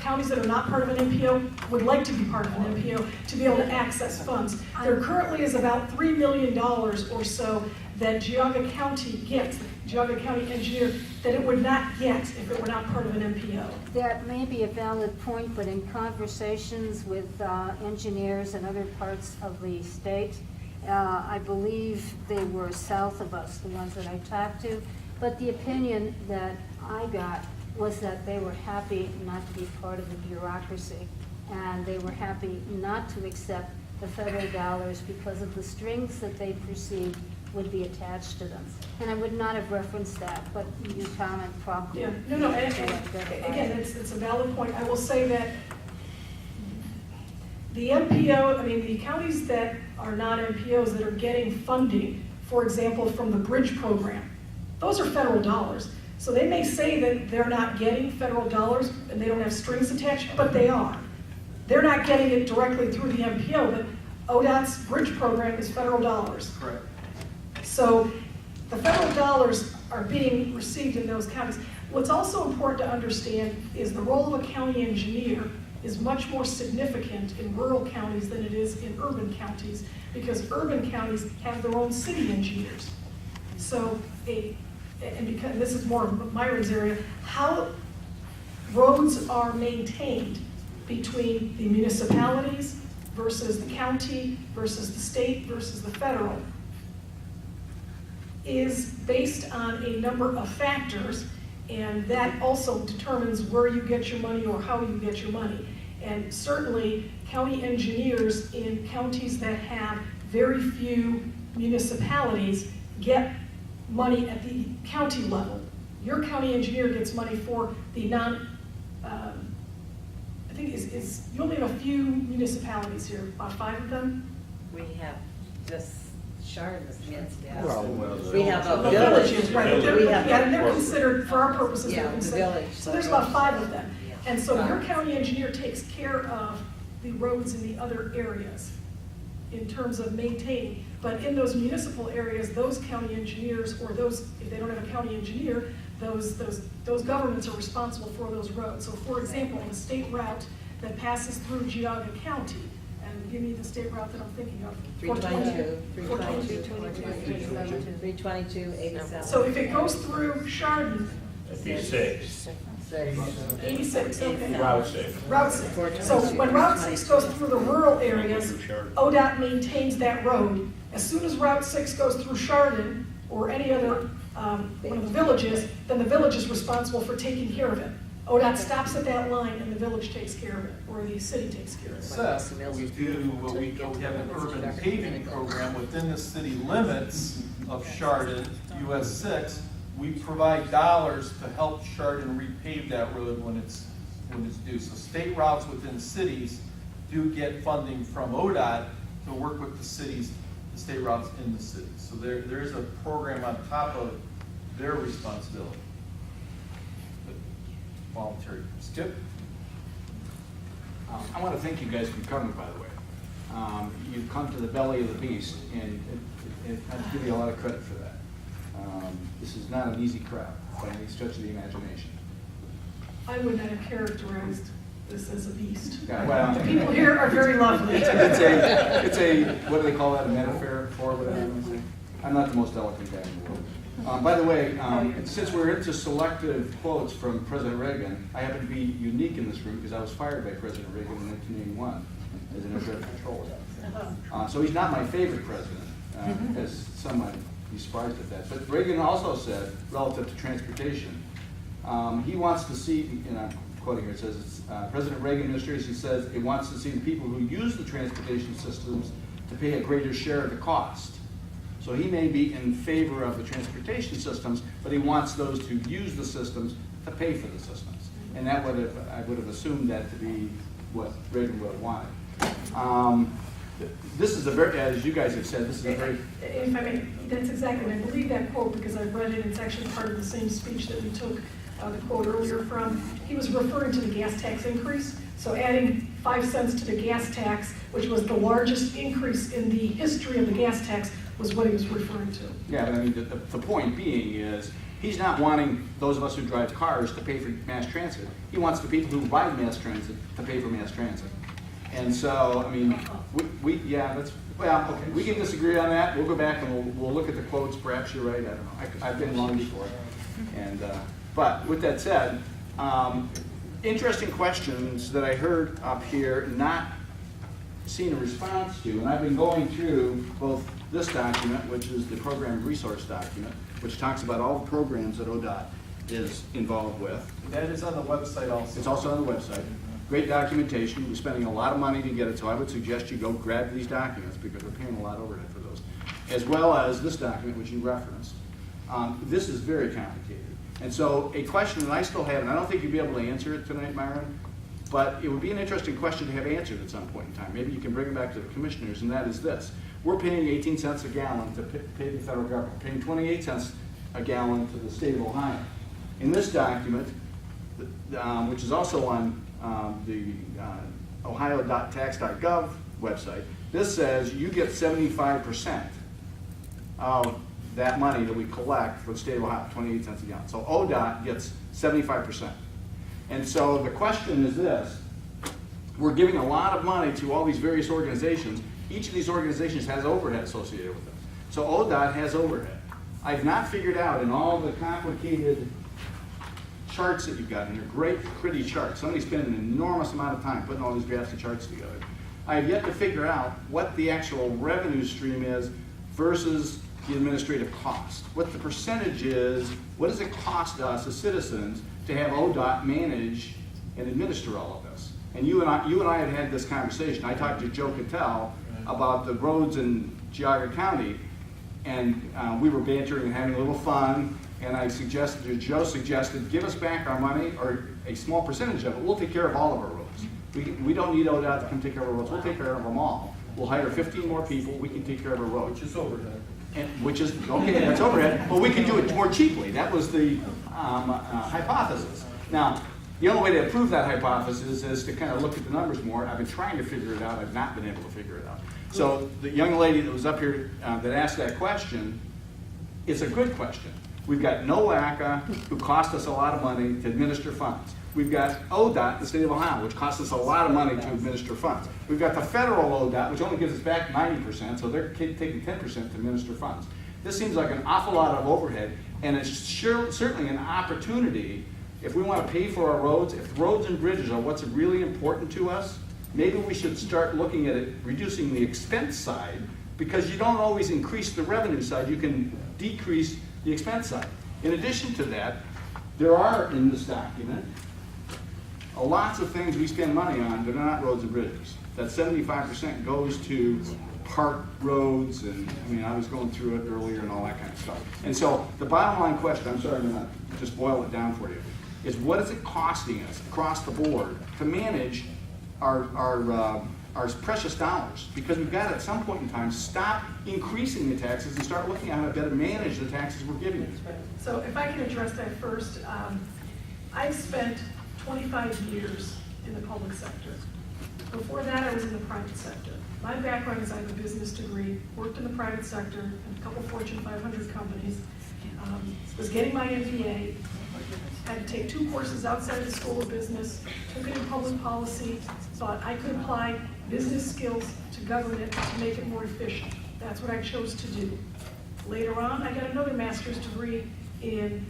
counties that are not part of an MPO would like to be part of an MPO to be able to access funds. There currently is about $3 million or so that Geauga County gets, the Geauga County engineer, that it would not get if it were not part of an MPO. That may be a valid point, but in conversations with engineers in other parts of the state, I believe they were south of us, the ones that I talked to, but the opinion that I got was that they were happy not to be part of the bureaucracy, and they were happy not to accept the federal dollars because of the strings that they perceived would be attached to them. And I would not have referenced that, but your comment prompted. Yeah, no, and again, it's a valid point. I will say that the MPO, I mean, the counties that are not MPOs that are getting funding, for example, from the bridge program, those are federal dollars. So they may say that they're not getting federal dollars and they don't have strings attached, but they are. They're not getting it directly through the MPO, but ODOT's bridge program is federal dollars. Correct. So the federal dollars are being received in those counties. What's also important to understand is the role of a county engineer is much more significant in rural counties than it is in urban counties, because urban counties have their own city engineers. So and because this is more of Myron's area, how roads are maintained between the municipalities versus the county versus the state versus the federal is based on a number of factors, and that also determines where you get your money or how you get your money. And certainly county engineers in counties that have very few municipalities get money at the county level. Your county engineer gets money for the I think you only have a few municipalities here, about 5 of them? We have just Chardon, Well, we have a villages, village. right? We have And they're considered, for our purposes, they're the considered. village. So there's about 5 of them. Yeah. And so your county engineer takes care of the roads in the other areas in terms of maintaining. But in those municipal areas, those county engineers, or those, if they don't have a county engineer, those governments are responsible for those roads. So for example, the state route that passes through Geauga County, and give me the state route that I'm thinking of. 322, 87. So if it goes through Chardon, 56. 86, okay. Route 6. Route 6. So when Route 6 goes through the rural areas, ODOT maintains that road, As soon as Route 6 goes through Chardon or any other one of the villages, then the village is responsible for taking care of it. ODOT stops at that line and the village takes care of it, or the city takes care of it. We have an urban paving program within the city limits of Chardon, US 6. We provide dollars to help Chardon repave that road when it's due. So state routes within cities do get funding from ODOT to work with the cities, the state routes in the cities. So there is a program on top of their responsibility. Voluntary. Skip? I want to thank you guys for coming, by the way. You've come to the belly of the beast, and I give you a lot of credit for that. This is not an easy crowd by any stretch of the imagination. I would not have characterized this as a beast. Yeah, well, The people here are very lovely. it's a, what do they call that, a metaphor for whatever? I'm not the most eloquent guy in the world. By the way, since we're into selective quotes from President Reagan, I happen to be unique in this room because I was fired by President Reagan in 1981 as an air traffic controller. So he's not my favorite president, as some might be surprised at that. But Reagan also said, relative to transportation, he wants to see, and I'm quoting here, it says, President Reagan administration says it wants to see the people who use the transportation systems to pay a greater share of the cost. So he may be in favor of the transportation systems, but he wants those who use the systems to pay for the systems. And that would have, I would have assumed that to be what Reagan would have wanted. This is a very, as you guys have said, this is a very... If I may, that's exactly, and I believe that quote because I've read it, it's actually part of the same speech that we took the quote earlier from. He was referring to the gas tax increase, so adding 5 cents to the gas tax, which was the largest increase in the history of the gas tax, was what he was referring to. Yeah, but I mean, the point being is, he's not wanting those of us who drive cars to pay for mass transit. He wants the people who ride mass transit to pay for mass transit. And so, I mean, yeah, that's, well, okay, we can disagree on that. We'll go back and we'll look at the quotes. Perhaps you're right, I don't know. I've been wrong before. And, but with that said, interesting questions that I heard up here, not seen a response to, and I've been going through both this document, which is the program resource document, which talks about all the programs that ODOT is involved with. That is on the website also. It's also on the website. Great documentation. We're spending a lot of money to get it, so I would suggest you go grab these documents because we're paying a lot overhead for those, as well as this document, which you referenced. This is very complicated. And so a question that I still have, and I don't think you'll be able to answer it tonight, Myron, but it would be an interesting question to have answered at some point in time. Maybe you can bring it back to the commissioners, and that is this. We're paying 18 cents a gallon to pay the federal government. We're paying 28 cents a gallon to the state of Ohio. In this document, which is also on the ohio.tax.gov website, this says you get 75% of that money that we collect for the state of Ohio, 28 cents a gallon. So ODOT gets 75%. And so the question is this: we're giving a lot of money to all these various organizations. Each of these organizations has overhead associated with them. So ODOT has overhead. I've not figured out in all the complicated charts that you've got, and they're great, pretty charts. Somebody spent an enormous amount of time putting all these graphs and charts together. I have yet to figure out what the actual revenue stream is versus the administrative cost. What the percentage is, what does it cost us as citizens to have ODOT manage and administer all of this? And you and I have had this conversation. I talked to Joe Cattell about the roads in Geauga County, and we were bantering and having a little fun, and I suggested, or Joe suggested, give us back our money, or a small percentage of it. We'll take care of all of our roads. We don't need ODOT to come take care of our roads. We'll take care of them all. We'll hire 15 more people. We can take care of our roads. Which is overhead. Which is, okay, that's overhead, but we can do it more cheaply. That was the hypothesis. Now, the only way to prove that hypothesis is to kind of look at the numbers more. I've been trying to figure it out. I've not been able to figure it out. So the young lady that was up here that asked that question, it's a good question. We've got NOACA, who cost us a lot of money to administer funds. We've got ODOT, the state of Ohio, which costs us a lot of money to administer funds. We've got the federal ODOT, which only gives us back 90%, so they're taking 10% to administer funds. This seems like an awful lot of overhead, and it's certainly an opportunity if we want to pay for our roads. If roads and bridges are what's really important to us, maybe we should start looking at it, reducing the expense side because you don't always increase the revenue side, you can decrease the expense side. In addition to that, there are in this document lots of things we spend money on that are not roads and bridges. That 75% goes to park roads, and I mean, I was going through it earlier and all that kind of stuff. And so the bottom line question, I'm sorry, I'm going to just boil it down for you, is what is it costing us across the board to manage our precious dollars? Because we've got to, at some point in time, stop increasing the taxes and start looking at how to better manage the taxes we're giving you. So if I can address that first, I've spent 25 years in the public sector. Before that, I was in the private sector. My background is I have a business degree, worked in the private sector in a couple Fortune 500 companies, was getting my MBA, had to take 2 courses outside the School of Business, took it in public policy, thought I could apply business skills to government to make it more efficient. That's what I chose to do. Later on, I got another master's degree in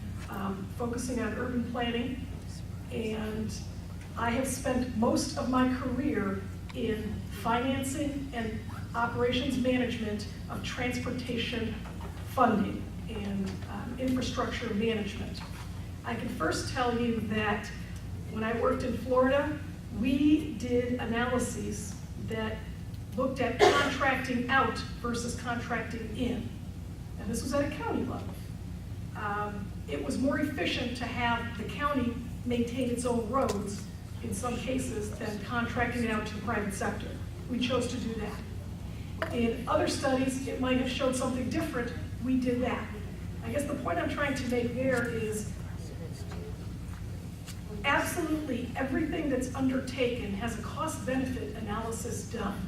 focusing on urban planning, and I have spent most of my career in financing and operations management of transportation funding and infrastructure management. I can first tell you that when I worked in Florida, we did analyses that looked at contracting out versus contracting in. And this was at a county level. It was more efficient to have the county maintain its own roads in some cases than contracting it out to the private sector. We chose to do that. In other studies, it might have showed something different. We did that. I guess the point I'm trying to make there is absolutely everything that's undertaken has a cost-benefit analysis done.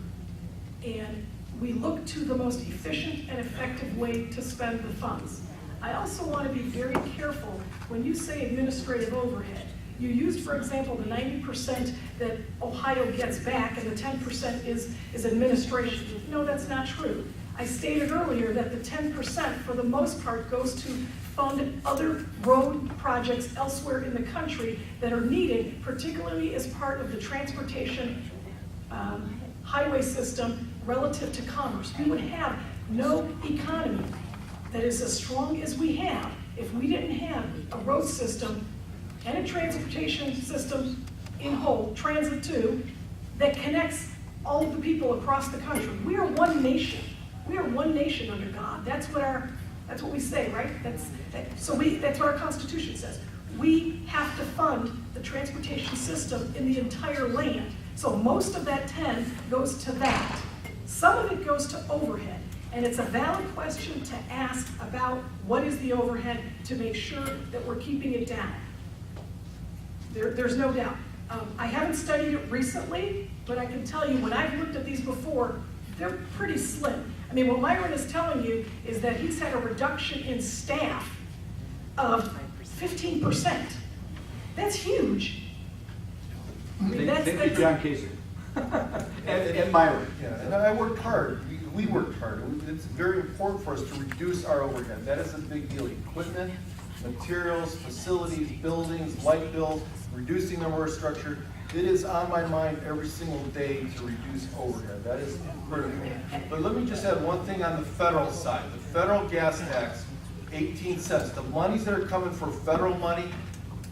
And we look to the most efficient and effective way to spend the funds. I also want to be very careful when you say administrative overhead. You used, for example, the 90% that Ohio gets back and the 10% is administration. No, that's not true. I stated earlier that the 10% for the most part goes to fund other road projects elsewhere in the country that are needed, particularly as part of the transportation highway system relative to commerce. We would have no economy that is as strong as we have if we didn't have a road system and a transportation system in whole, transit too, that connects all of the people across the country. We are one nation. We are one nation under God. That's what we say, right? That's what our Constitution says. We have to fund the transportation system in the entire land. So most of that 10 goes to that. Some of it goes to overhead. And it's a valid question to ask about what is the overhead to make sure that we're keeping it down. There's no doubt. I haven't studied it recently, but I can tell you when I've looked at these before, they're pretty slim. I mean, what Myron is telling you is that he's had a reduction in staff of 15%. That's huge. I mean, Thank you, John Casey. and Myron. Yeah, and I worked hard. We worked hard. It's very important for us to reduce our overhead. That is a big deal. Equipment, materials, facilities, buildings, light bills, reducing the more structure. It is on my mind every single day to reduce overhead. That is critical. But let me just add one thing on the federal side. The federal gas tax, 18 cents. The monies that are coming for federal money,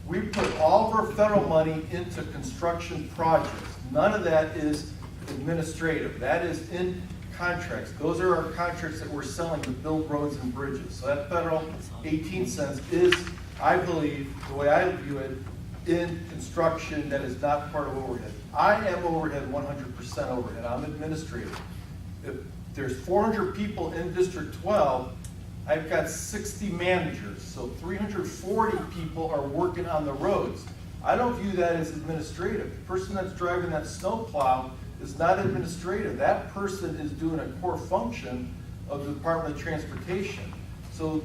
we put all of our federal money into construction projects. None of that is administrative. That is in contracts. Those are our contracts that we're selling to build roads and bridges. So that federal 18 cents is, I believe, the way I view it, in construction that is not part of overhead. I am overhead, 100% overhead. I'm administrative. If there's 400 people in District 12, I've got 60 managers, so 340 people are working on the roads. I don't view that as administrative. The person that's driving that snowplow is not administrative. That person is doing a core function of the Department of Transportation. So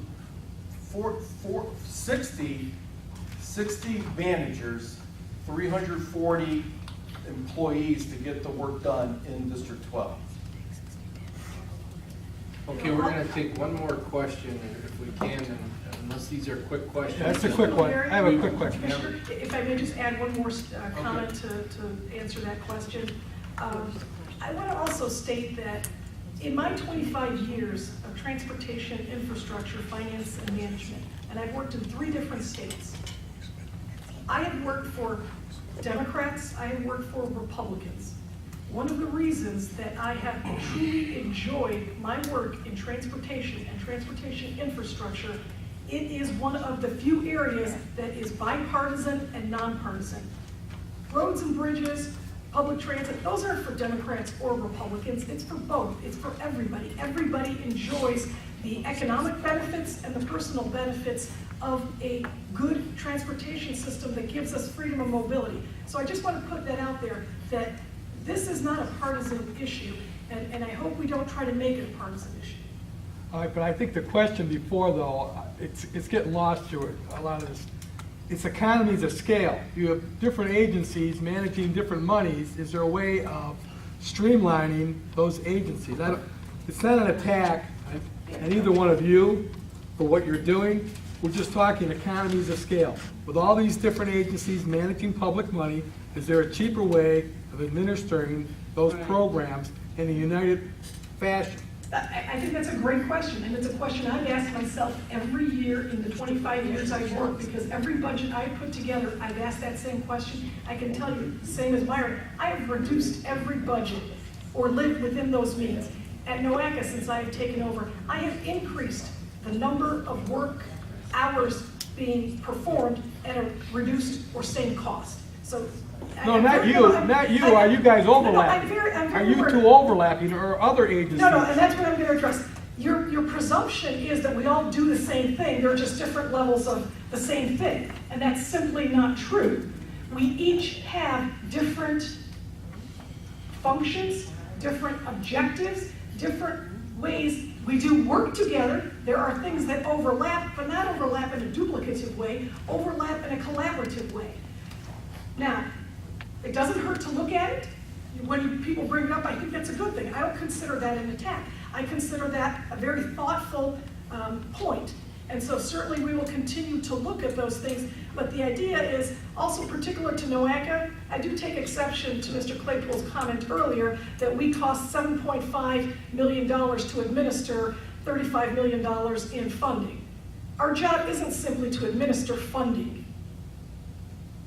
60 managers, 340 employees to get the work done in District 12. Okay, we're going to take one more question if we can, unless these are quick questions. That's a quick one. I have a quick question. If I may just add one more comment to answer that question. I want to also state that In my 25 years of transportation, infrastructure, finance, and management, and I've worked in 3 different states, I have worked for Democrats, I have worked for Republicans. One of the reasons that I have truly enjoyed my work in transportation and transportation infrastructure, it is one of the few areas that is bipartisan and nonpartisan. Roads and bridges, public transit, those aren't for Democrats or Republicans, it's for both, it's for everybody. Everybody enjoys the economic benefits and the personal benefits of a good transportation system that gives us freedom of mobility. So I just want to put that out there, that this is not a partisan issue, and I hope we don't try to make it a partisan issue. All right, but I think the question before, though, it's getting lost to a lot of this. It's economies of scale. You have different agencies managing different monies. Is there a way of streamlining those agencies? It's not an attack on either one of you for what you're doing. We're just talking economies of scale. With all these different agencies managing public money, is there a cheaper way of administering those programs in a united fashion? I think that's a great question, and it's a question I've asked myself every year in the 25 years I've worked, because every budget I put together, I've asked that same question. I can tell you, same as Myron, I have reduced every budget or lived within those means. At NOACA, since I have taken over, I have increased the number of work hours being performed at a reduced or same cost. So. No, not you. Are you guys overlapping? I'm Are very you two overlapping, or other agencies? No, and that's what I'm going to address. Your presumption is that we all do the same thing. They're just different levels of the same thing, and that's simply not true. We each have different functions, different objectives, different ways we do work together. There are things that overlap, but not overlap in a duplicative way, overlap in a collaborative way. Now, it doesn't hurt to look at it. When people bring it up, I think that's a good thing. I don't consider that an attack. I consider that a very thoughtful point. And so certainly we will continue to look at those things. But the idea is also particular to NOACA. I do take exception to Mr. Claypool's comment earlier that we cost $7.5 million to administer $35 million in funding. Our job isn't simply to administer funding.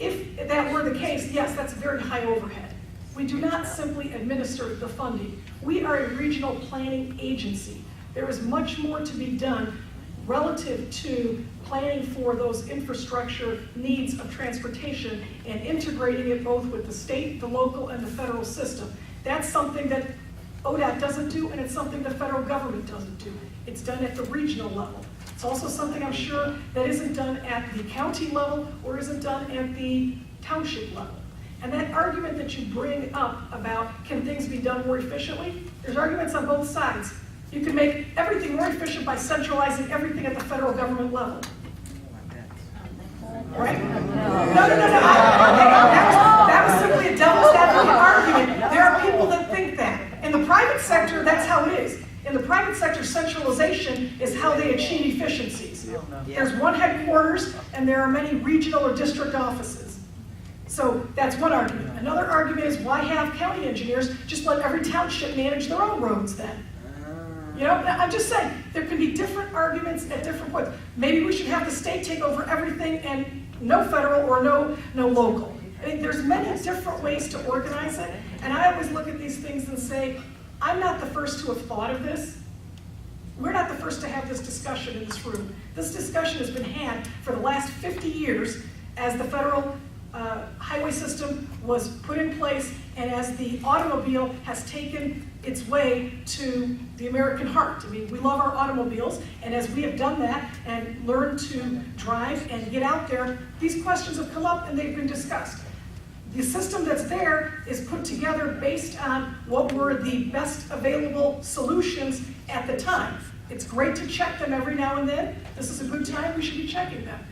If that were the case, yes, that's very high overhead. We do not simply administer the funding. We are a regional planning agency. There is much more to be done relative to planning for those infrastructure needs of transportation and integrating it both with the state, the local, and the federal system. That's something that ODOT doesn't do, and it's something the federal government doesn't do. It's done at the regional level. It's also something I'm sure that isn't done at the county level or isn't done at the township level. And that argument that you bring up about can things be done more efficiently, there's arguments on both sides. You can make everything more efficient by centralizing everything at the federal government level. Right? No. That was simply a devil's advocate argument. There are people that think that. In the private sector, that's how it is. In the private sector, centralization is how they achieve efficiencies. There's one headquarters, and there are many regional or district offices. So that's one argument. Another argument is, why have county engineers? Just let every township manage their own roads then. You know, I'm just saying, there can be different arguments at different points. Maybe we should have the state take over everything and no federal or no local. I mean, there's many different ways to organize it, and I always look at these things and say, I'm not the first to have thought of this. We're not the first to have this discussion in this room. This discussion has been had for the last 50 years as the federal highway system was put in place and as the automobile has taken its way to the American heart. I mean, we love our automobiles, and as we have done that and learned to drive and get out there, these questions have come up and they've been discussed. The system that's there is put together based on what were the best available solutions at the time. It's great to check them every now and then. This is a good time, we should be checking them.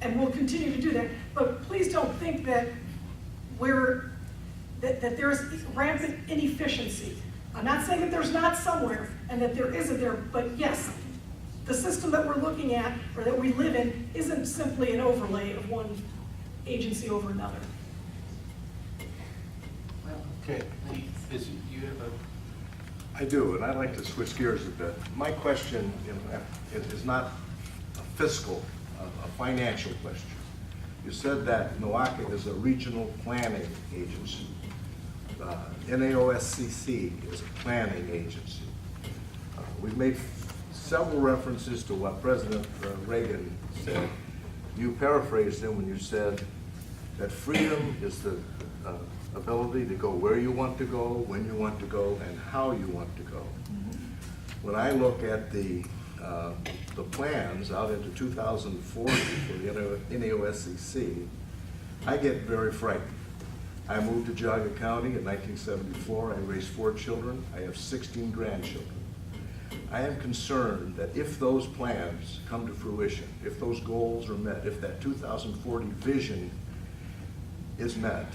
And we'll continue to do that. But please don't think that that there's rampant inefficiency. I'm not saying that there's not somewhere and that there isn't there, but yes, the system that we're looking at or that we live in isn't simply an overlay of one agency over another. Okay, you have I do, and I'd like to switch gears a bit. My question is not a fiscal, a financial question. You said that NOACA is a regional planning agency. NAOSCC is a planning agency. We've made several references to what President Reagan said. You paraphrased him when you said that freedom is the ability to go where you want to go, when you want to go, and how you want to go. When I look at the plans out into 2040 for the NAOSCC, I get very frightened. I moved to Geauga County in 1974. I raised 4 children. I have 16 grandchildren. I am concerned that if those plans come to fruition, if those goals are met, if that 2040 vision is met,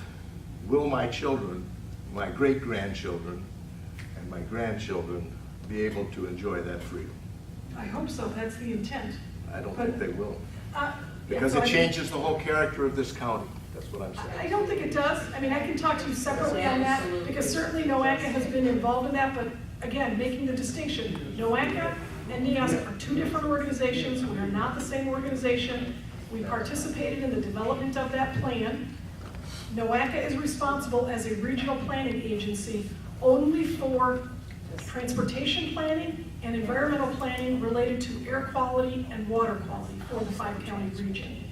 will my children, my great-grandchildren, and my grandchildren be able to enjoy that freedom? I hope so, that's the intent. I don't think they will. Because Yeah, so it changes the whole character of this county. That's what I'm saying. I don't think it does. I mean, I can talk to you separately on that, because certainly NOACA has been involved in that, but again, making the distinction, NOACA and NEOS are 2 different organizations. We are not the same organization. We participated in the development of that plan. NOACA is responsible as a regional planning agency only for transportation planning and environmental planning related to air quality and water quality for the 5-county region.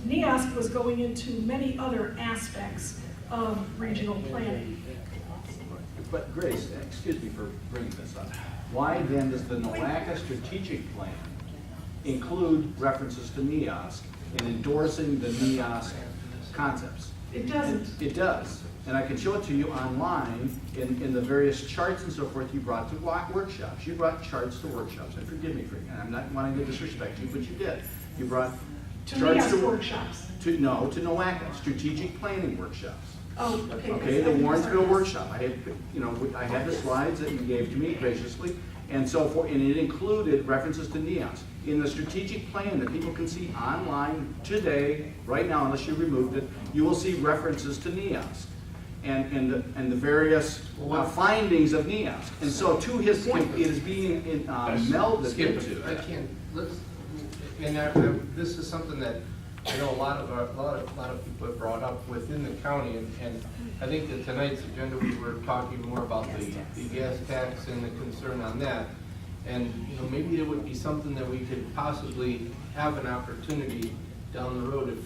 NEOS was going into many other aspects of regional planning. But Grace, excuse me for bringing this up. Why then does the NOACA strategic plan include references to NEOS and endorsing the NEOS concepts? It doesn't. It does. And I can show it to you online in the various charts and so forth you brought to workshops. You brought charts to workshops, and forgive me for, and I'm not wanting to disrespect you, but you did. You brought To charts NEOS workshops. to NOACA, strategic planning workshops. Oh, okay. Okay, the Warrensville workshop. I had, I had the slides that you gave to me graciously, and so forth, and it included references to NEOS. In the strategic plan that people can see online today, right now, unless you removed it, you will see references to NEOS and the various findings of NEOS. And so, to his point, it is being melded Skip into. I can't. Let's. And this is something that I know a lot of people have brought up within the county, and I think that tonight's agenda we were talking more about the gas tax and the concern on that. And maybe it would be something that we could possibly have an opportunity down the road, if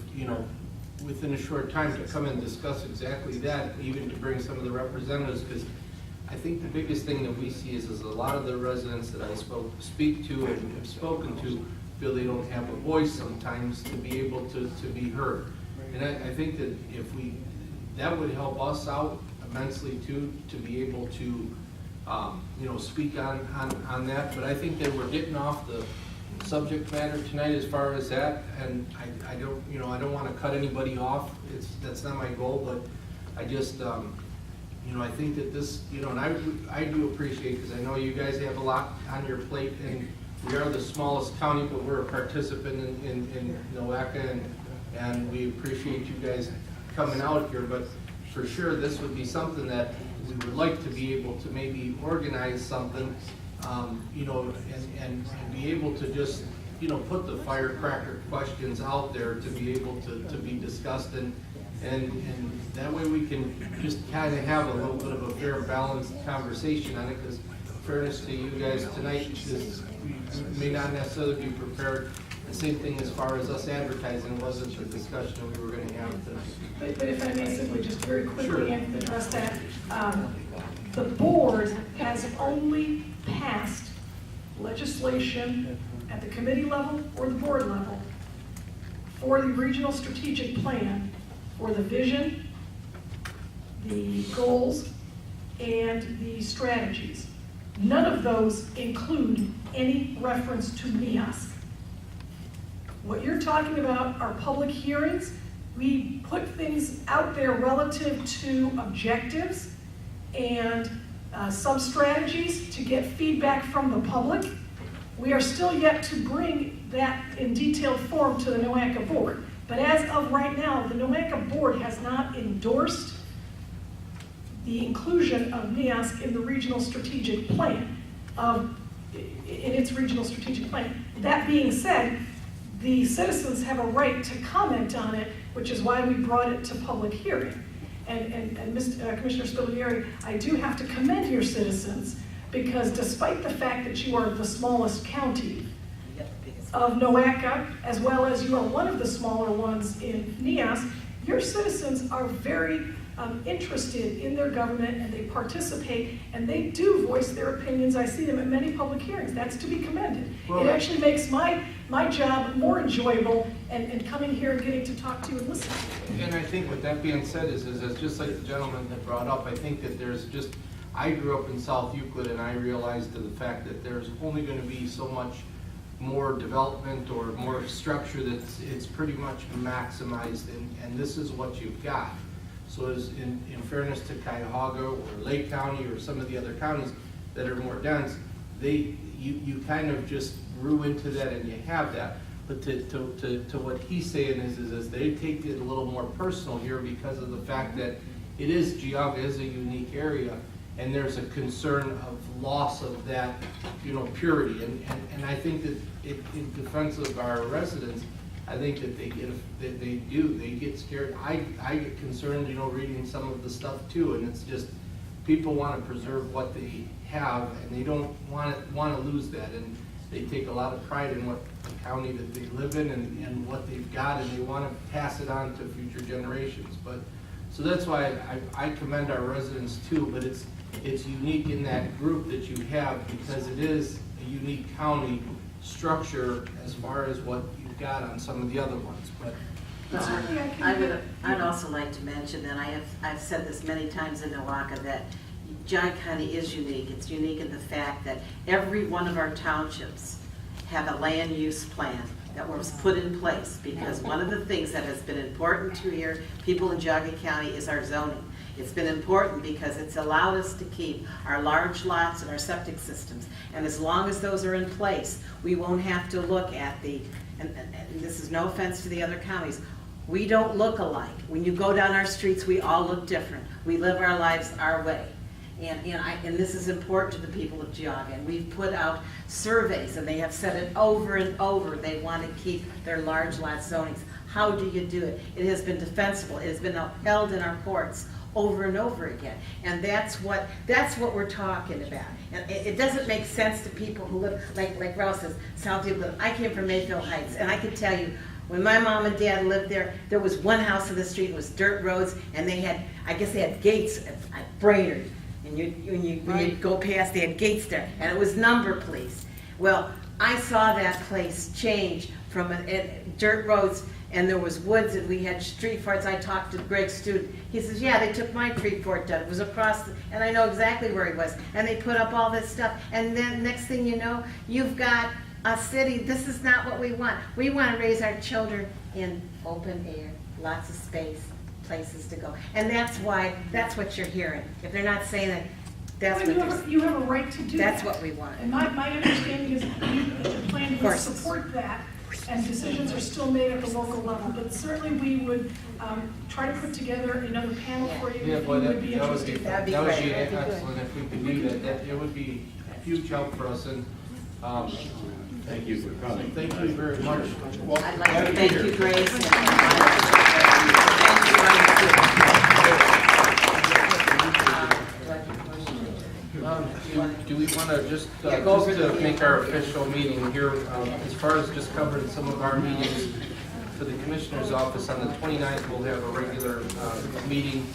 within a short time, to come and discuss exactly that, even to bring some of the representatives, because I think the biggest thing that we see is a lot of the residents that I speak to and have spoken to feel they don't have a voice sometimes to be able to be heard. And I think that that would help us out immensely too, to be able to speak on that. But I think that we're getting off the subject matter tonight as far as that, and I don't want to cut anybody off. That's not my goal, but I just I think that this, and I do appreciate, because I know you guys have a lot on your plate, and we are the smallest county, but we're a participant in NOACA, and we appreciate you guys coming out here. But for sure, this would be something that we would like to be able to maybe organize something, and be able to just, put the firecracker questions out there to be able to be discussed, and that way we can just kind of have a little bit of a fair, balanced conversation on it, because fairness to you guys tonight, we may not necessarily be prepared. The same thing as far as us advertising wasn't the discussion we were going to have tonight. But if I may simply just very quickly Sure. address that, the board has only passed legislation at the committee level or the board level for the regional strategic plan, for the vision, the goals, and the strategies. None of those include any reference to NEOS. What you're talking about are public hearings. We put things out there relative to objectives and sub-strategies to get feedback from the public. We are still yet to bring that in detailed form to the NOACA board. But as of right now, the NOACA board has not endorsed the inclusion of NEASC in the regional strategic plan, in its regional strategic plan. That being said, the citizens have a right to comment on it, which is why we brought it to public hearing. And Commissioner Spillieri, I do have to commend your citizens, because despite the fact that you are the smallest county of NOACA, as well as you are one of the smaller ones in NEASC, your citizens are very interested in their government, and they participate, and they do voice their opinions. I see them at many public hearings. That's to be commended. Well, it actually makes my job more enjoyable, and coming here and getting to talk to you and listen to you. And I think with that being said is just like the gentleman that brought up, I think that there's just, I grew up in South Euclid, and I realized the fact that there's only going to be so much more development or more structure that's it's pretty much maximized, and this is what you've got. So as in fairness to Geauga or Lake County or some of the other counties that are more dense, you kind of just grew into that and you have that. But to what he's saying is they take it a little more personal here because of the fact that Geauga is a unique area, and there's a concern of loss of that, purity. And I think that in defense of our residents, I think that they get scared. I get concerned, reading some of the stuff too, and it's just people want to preserve what they have, and they don't want to lose that, and they take a lot of pride in what the county that they live in and what they've got, and they want to pass it on to future generations. But so that's why I commend our residents too. But it's unique in that group that you have, because it is a unique county structure as far as what you've got on some of the other ones. But I'd also like to mention that I've said this many times in NOACA, that Geauga County is unique. It's unique in the fact that every one of our townships have a land use plan that was put in place, because one of the things that has been important to people in Geauga County is our zoning. It's been important because it's allowed us to keep our large lots and our septic systems. And as long as those are in place, we won't have to look at and this is no offense to the other counties, we don't look alike. When you go down our streets, we all look different. We live our lives our way. And this is important to the people of Geauga. And we've put out surveys, and they have said it over and over. They want to keep their large lot zonings. How do you do it? It has been defensible. It has been upheld in our courts over and over again. And that's what we're talking about. And it doesn't make sense to people who live, like Ralph says, South Euclid. I came from Mayfield Heights, and I can tell you, when my mom and dad lived there, there was one house in the street, it was dirt roads, and they had gates at Brainerd. And when you go past, they had gates there, and it was number police. Well, I saw that place change from dirt roads, and there was woods, and we had street forts. I talked to Greg Student. He says, yeah, they took my tree fort down. It was across, and I know exactly where he was. And they put up all this stuff, and then next thing you know, you've got a city. This is not what we want. We want to raise our children in open air, lots of space, places to go. And that's what you're hearing. If they're not saying it, that's what you have a right to do that's that. What we want. And my understanding is that your plan would support that, and decisions are still made at the local level. But certainly we would try to put together another panel for you. yeah, boy, that would be interested. excellent if we could do that. It would be a huge help for us. And thank you for coming. Thank you very much. Well, I'd like to thank you, Grace. Do we want to just to make our official meeting here, as far as just covering some of our meetings for the Commissioner's Office on the 29th, we'll have a regular meeting.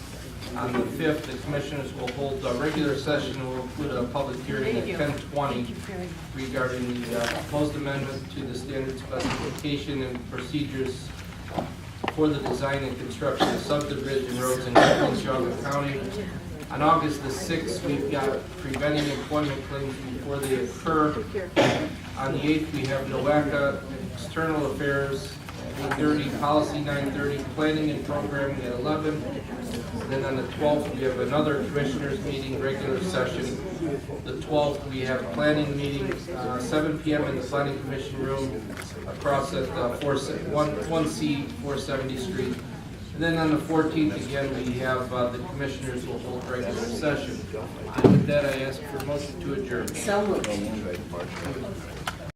On the 5th, the Commissioners will hold a regular session and will include a public hearing at 10:20 regarding the proposed amendment to the standard specification and procedures for the design and construction of subdivision roads in Geauga County. On August the 6th, we've got preventing employment claims before they occur. On the 8th, we have NOACA External Affairs at 8:30, Policy 9:30, Planning and Programming at 11. Then on the 12th, we have another Commissioners meeting, regular session. The 12th, we have planning meeting, 7 p.m. in the Planning Commission room across at 1C 470 Street. And then on the 14th, again, we have the commissioners will hold regular session. And with that, I ask for a motion to adjourn. So moved.